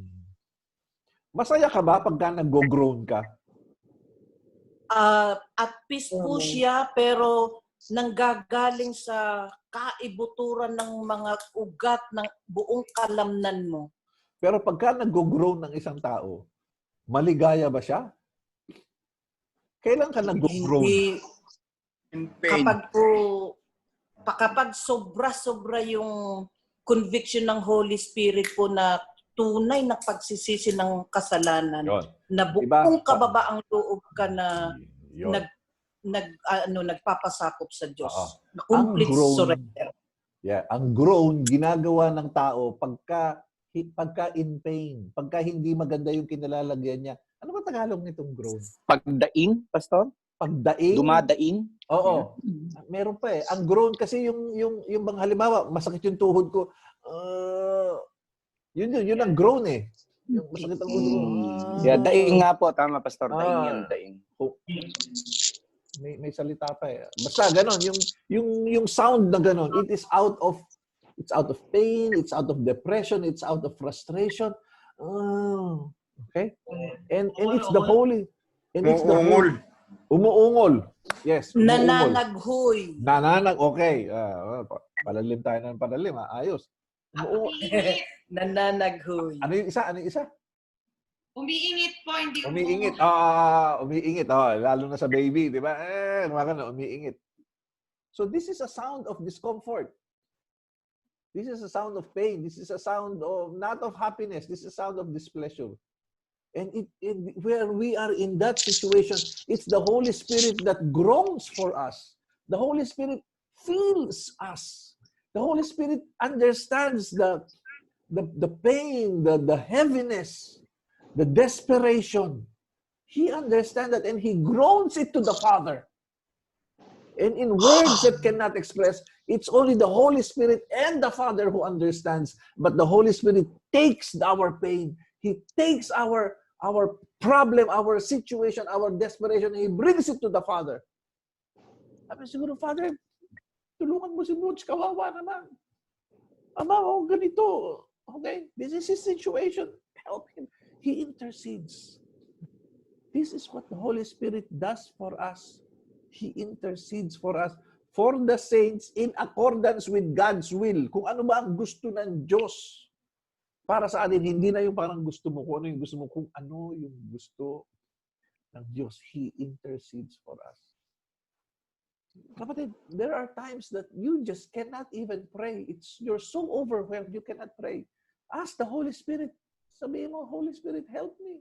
masaya ka ba pagka nag-groan ka? At peace po siya, pero nanggagaling sa kaibuturan ng mga ugat ng buong kalamnan mo. Pero pagka nag-groan ng isang tao, maligaya ba siya? Kailan ka nag-groan? Hindi. In pain. Kapag sobra-sobra yung conviction ng Holy Spirit po na tunay na pagsisisi ng kasalanan, Yun. na buong Diba? kababaang loob ka na Yun. nagpapasakop sa Diyos. Oo. Na complete Ang groan, surrender. Yeah, ang groan ginagawa ng tao pagka in pain, pagka hindi maganda yung kinalalagyan niya. Ano ba Tagalog nitong groan? Pagdaing, Pastor? Pagdaing. Dumadaing? Oo. Meron pa eh. Ang groan kasi yung bang halimbawa, masakit yung tuhod ko. Yun ang groan eh. Yung masakit ang tuhod ko. Yeah, daing nga po. Tama, Pastor. Daing yun, daing. May salita pa eh. Basta ganon, yung sound na ganon, it's out of pain, it's out of depression, it's out of frustration. Okay? And it's the holy. And it's the holy. Umuungol. Yes. Nananaghoy. Okay. Palalim tayo ng palalim. Ayos. Nananaghoy. Ano yung isa? Umiingit po, hindi Umiingit. Umiingit. Lalo na sa baby, di ba? Umiingit. So this is a sound of discomfort. This is a sound of pain. This is a sound of, not of happiness. This is a sound of displeasure. And where we are in that situation, it's the Holy Spirit that groans for us. The Holy Spirit feels us. The Holy Spirit understands the pain, the heaviness, the desperation. He understands that and He groans it to the Father. And in words that cannot express, it's only the Holy Spirit and the Father who understands. But the Holy Spirit takes our pain. He takes our problem, our situation, our desperation, and He brings it to the Father. Sabi siguro, Father, tulungan mo si Butch, kawawa naman. Ama, ganito. Okay? This is his situation. Help him. He intercedes. This is what the Holy Spirit does for us. He intercedes for us, for the saints, in accordance with God's will. Kung ano ba ang gusto ng Diyos para sa atin, hindi na yung parang gusto mo, kung ano yung gusto mo, kung ano yung gusto ng Diyos. He intercedes for us. Kapatid, there are times that you just cannot even pray. You're so overwhelmed, you cannot pray. Ask the Holy Spirit. Sabihin mo, Holy Spirit, help me.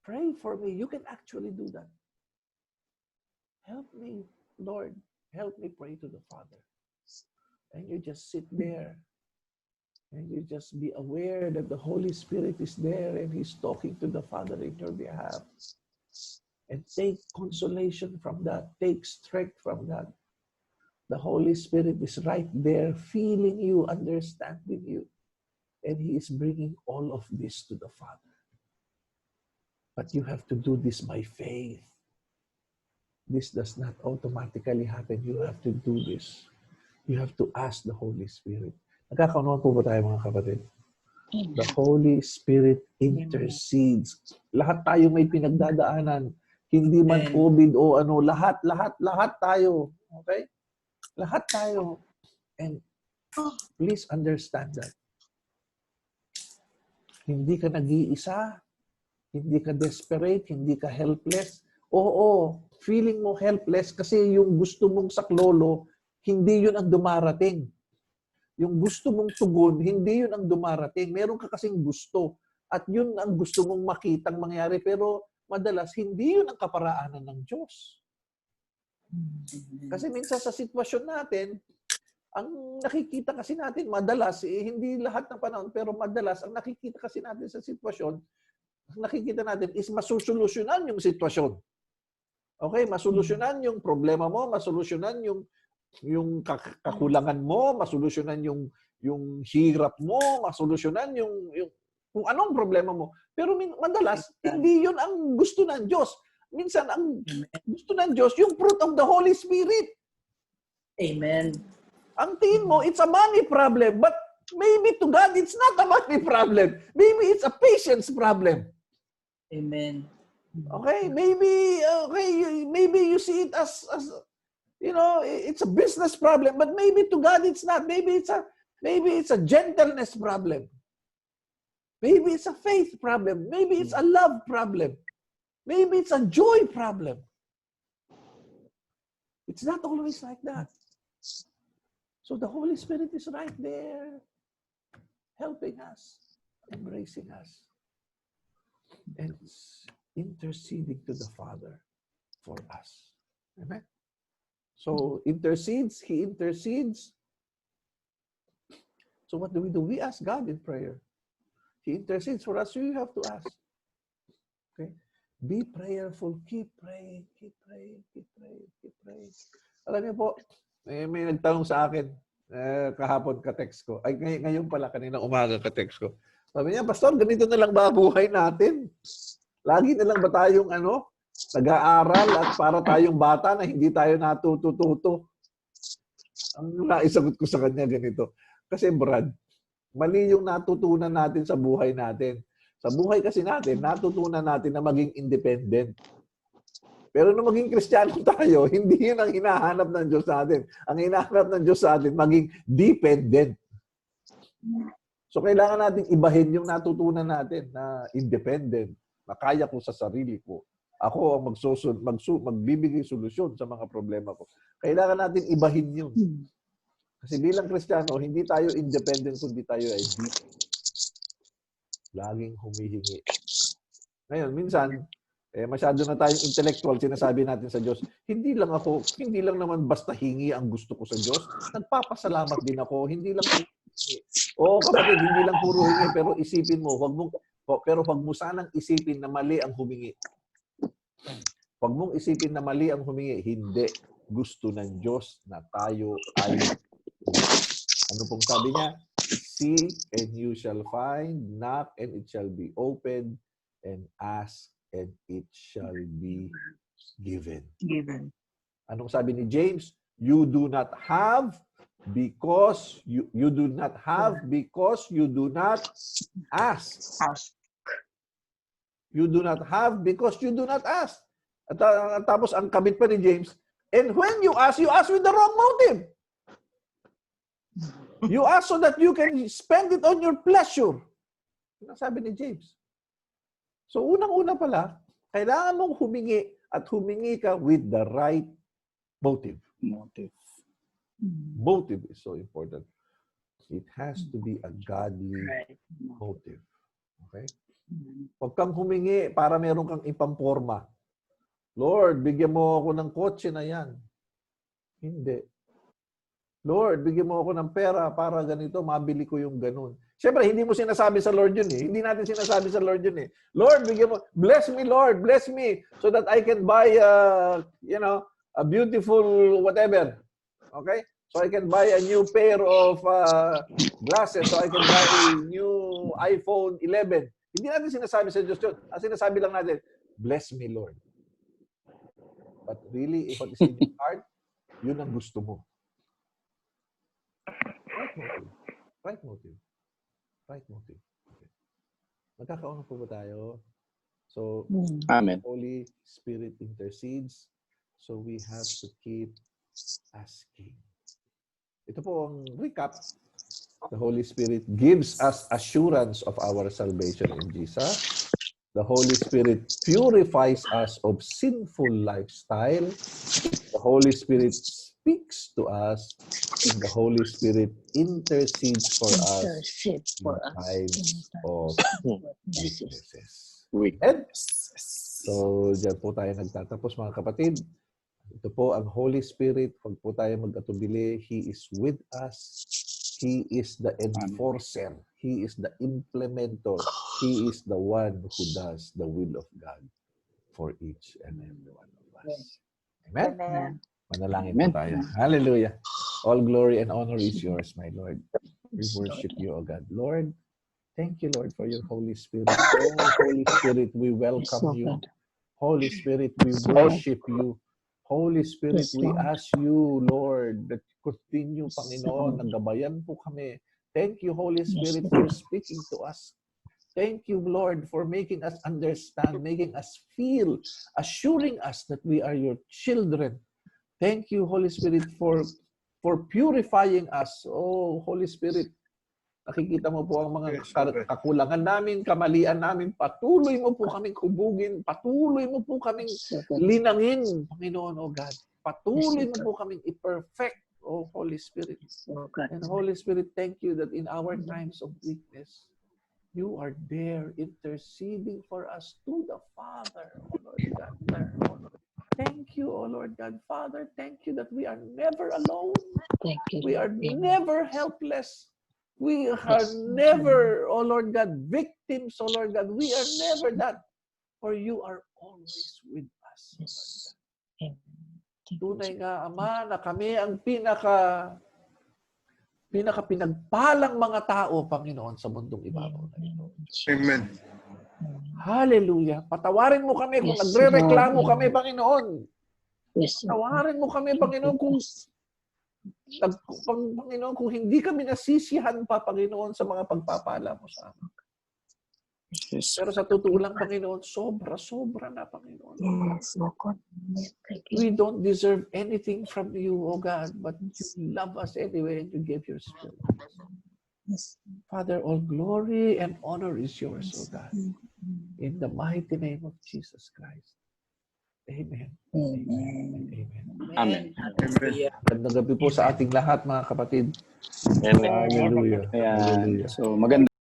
Pray for me. You can actually do that. Help me, Lord. Help me pray to the Father. And you just sit there. And you just be aware that the Holy Spirit is there and He's talking to the Father in your behalf. And take consolation from that. Take strength from that. The Holy Spirit is right there, feeling you, understanding you. And He is bringing all of this to the Father. But you have to do this by faith. This does not automatically happen. You have to do this. You have to ask the Holy Spirit. Nagkakaunawan po ba tayo, mga kapatid? The Holy Spirit intercedes. Lahat tayo may pinagdadaanan. Hindi man COVID o ano, lahat tayo. Okay? Lahat tayo. And please understand that. Hindi ka nag-iisa, hindi ka desperate, hindi ka helpless. Oo, feeling mo helpless kasi yung gusto mong saklolo, hindi yun ang dumarating. Yung gusto mong tugon, hindi yun ang dumarating. Meron ka kasing gusto. At yun ang gusto mong makitang mangyari. Pero madalas, hindi yun ang kaparaanan ng Diyos. Kasi minsan sa sitwasyon natin, ang nakikita kasi natin, madalas, hindi lahat ng panahon, pero madalas, ang nakikita kasi natin sa sitwasyon, ang nakikita natin is masusolusyonan yung sitwasyon. Okay? Masolusyonan yung problema mo, masolusyonan yung kakulangan mo, masolusyonan yung hirap mo, masolusyonan yung kung anong problema mo. Pero madalas, hindi yun ang gusto ng Diyos. Minsan, ang gusto ng Diyos, yung fruit of the Holy Spirit. Amen. Ang tingin mo, it's a money problem. But maybe to God, it's not a money problem. Maybe it's a patience problem. Amen. Okay? Maybe you see it as you know, it's a business problem, but maybe to God it's not. Maybe it's a gentleness problem. Maybe it's a faith problem. Maybe it's a love problem. Maybe it's a joy problem. It's not always like that. So the Holy Spirit is right there, helping us, embracing us, and interceding to the Father for us. Amen? So, intercedes. He intercedes. So, what do? We ask God in prayer. He intercedes for us. So, you have to ask. Okay? Be prayerful. Keep praying. Keep praying. Keep praying. Keep praying. Alam niyo po, may nagtanong sa akin kahapon ka-text ko. Ay, ngayon pala, kanina umaga ka-text ko. Sabi niya, Pastor, ganito na lang ba buhay natin? Lagi na lang ba tayong nag-aaral at para tayong bata na hindi tayo natututo? Ang naisagot ko sa kanya ganito. Kasi Brad, mali yung natutunan natin sa buhay natin. Sa buhay kasi natin, natutunan natin na maging independent. Pero nung maging Kristiyano tayo, hindi yun ang hinahanap ng Diyos sa atin. Ang hinahanap ng Diyos sa atin, maging dependent. So kailangan natin ibahin yung natutunan natin na independent, na kaya ko sa sarili ko. Ako ang magbibigay solusyon sa mga problema ko. Kailangan natin ibahin yun. Kasi bilang Kristiyano, hindi tayo independent kundi tayo ay deep. Laging humihingi. Ngayon, minsan, masyado na tayong intellectual, sinasabi natin sa Diyos, hindi lang naman basta hingi ang gusto ko sa Diyos. Nagpapasalamat din ako. Hindi lang hingi. Oo, kapatid, hindi lang puro hingi, pero isipin mo, wag mo sanang isipin na mali ang humingi. Huwag mong isipin na mali ang humingi. Hindi. Gusto ng Diyos na tayo ay ano pong sabi niya? Seek and you shall find, knock and it shall be opened, and ask and it shall be given. Anong sabi ni James? You do not have because you do not have because you do not ask. You do not have because you do not ask. At tapos ang kabit pa ni James, and when you ask with the wrong motive. You ask so that you can spend it on your pleasure. Ano sabi ni James? So unang-una pala, kailangan mong humingi at humingi ka with the right motive. Motive is so important. It has to be a godly motive. Okay? Huwag Huwag kang humingi para meron kang ipamporma. Lord, bigyan mo ako ng kotse na yan. Hindi. Lord, bigyan mo ako ng pera para ganito, mabili ko yung ganun. Siyempre, hindi mo sinasabi sa Lord yun eh. Hindi natin sinasabi sa Lord yun eh. Lord, bigyan mo, bless me, Lord, bless me so that I can buy, a beautiful whatever. Okay? So I can buy a new pair of glasses, so I can buy a new iPhone 11. Hindi natin sinasabi sa Diyos yun. Ang sinasabi lang natin, bless me, Lord. But really, if what is in your heart, yun ang gusto mo. Right motive. Right motive. Okay. Magkakaunang po ba tayo? So, Amen. Holy Spirit intercedes, so we have to keep asking. Ito po ang recap. The Holy Spirit gives us assurance of our salvation in Jesus. The Holy Spirit purifies us of sinful lifestyle. The Holy Spirit speaks to us, and the Holy Spirit intercedes for us Intercede for in us. times of Weaknesses. weaknesses. So, dyan po tayo nagtatapos, mga kapatid. Ito po ang Holy Spirit. Pag po tayo mag-atubili, He is with us. He is the enforcer. He is the implementer. He is the one who does the will of God for each and every one of us. Amen? Amen. Manalangin Amen. po tayo. Hallelujah. All glory and honor is yours, my Lord. We worship you, O God. Lord, thank you, Lord, for your Holy Spirit. Oh, Holy Spirit, we welcome you. Holy Spirit, we worship you. Holy Spirit, Yes, we Lord. ask you, Lord, that continue, Yes, Panginoon, Lord. nagabayan po kami. Thank you, Holy Yes, Spirit, Lord. for speaking to us. Thank you, Lord, for making us understand, making us feel, assuring us that we are your children. Thank you, Holy Spirit, for purifying us. Oh, Holy Spirit, nakikita mo po ang mga kakulangan namin, kamalian namin. Patuloy mo po kaming hubugin. Patuloy mo po kaming linangin, Panginoon, O God. Patuloy mo po kaming i-perfect, O Holy Spirit. And Holy Spirit, thank you that in our times of weakness, you are there interceding for us to the Father, O Lord God. Thank you, O Lord God. Father, thank you that we are never alone. Thank you. We are Amen. never helpless. We are Yes. never, oh Lord God, victims, oh Lord God. We are never that. For you are always with us, oh Lord Yes. God. Amen. Thank you, Tunay nga, Ama, na kami ang pinagpalang mga tao, Panginoon, sa mundong ibabaw na ito. Amen. Hallelujah. Patawarin mo kami kung Yes, nagre-reklamo Lord. kami, Panginoon. Yes, Lord. Patawarin mo kami, Panginoon, Panginoon, kung hindi kami nasisihan pa, Panginoon, sa mga pagpapala mo sa amin. Yes. Pero sa totoo lang, Panginoon, sobra na, Panginoon. Yes, Lord. Thank you. We don't deserve anything from you, O God, but you love us anyway and you gave your Spirit. Yes. Father, all glory and honor is yours, O God. Amen. In the mighty name of Jesus Christ. Amen. Amen. Amen. Amen. Hallelujah. Magandang gabi po sa ating lahat, mga kapatid. Amen. Hallelujah. Ayan. Hallelujah. So, maganda.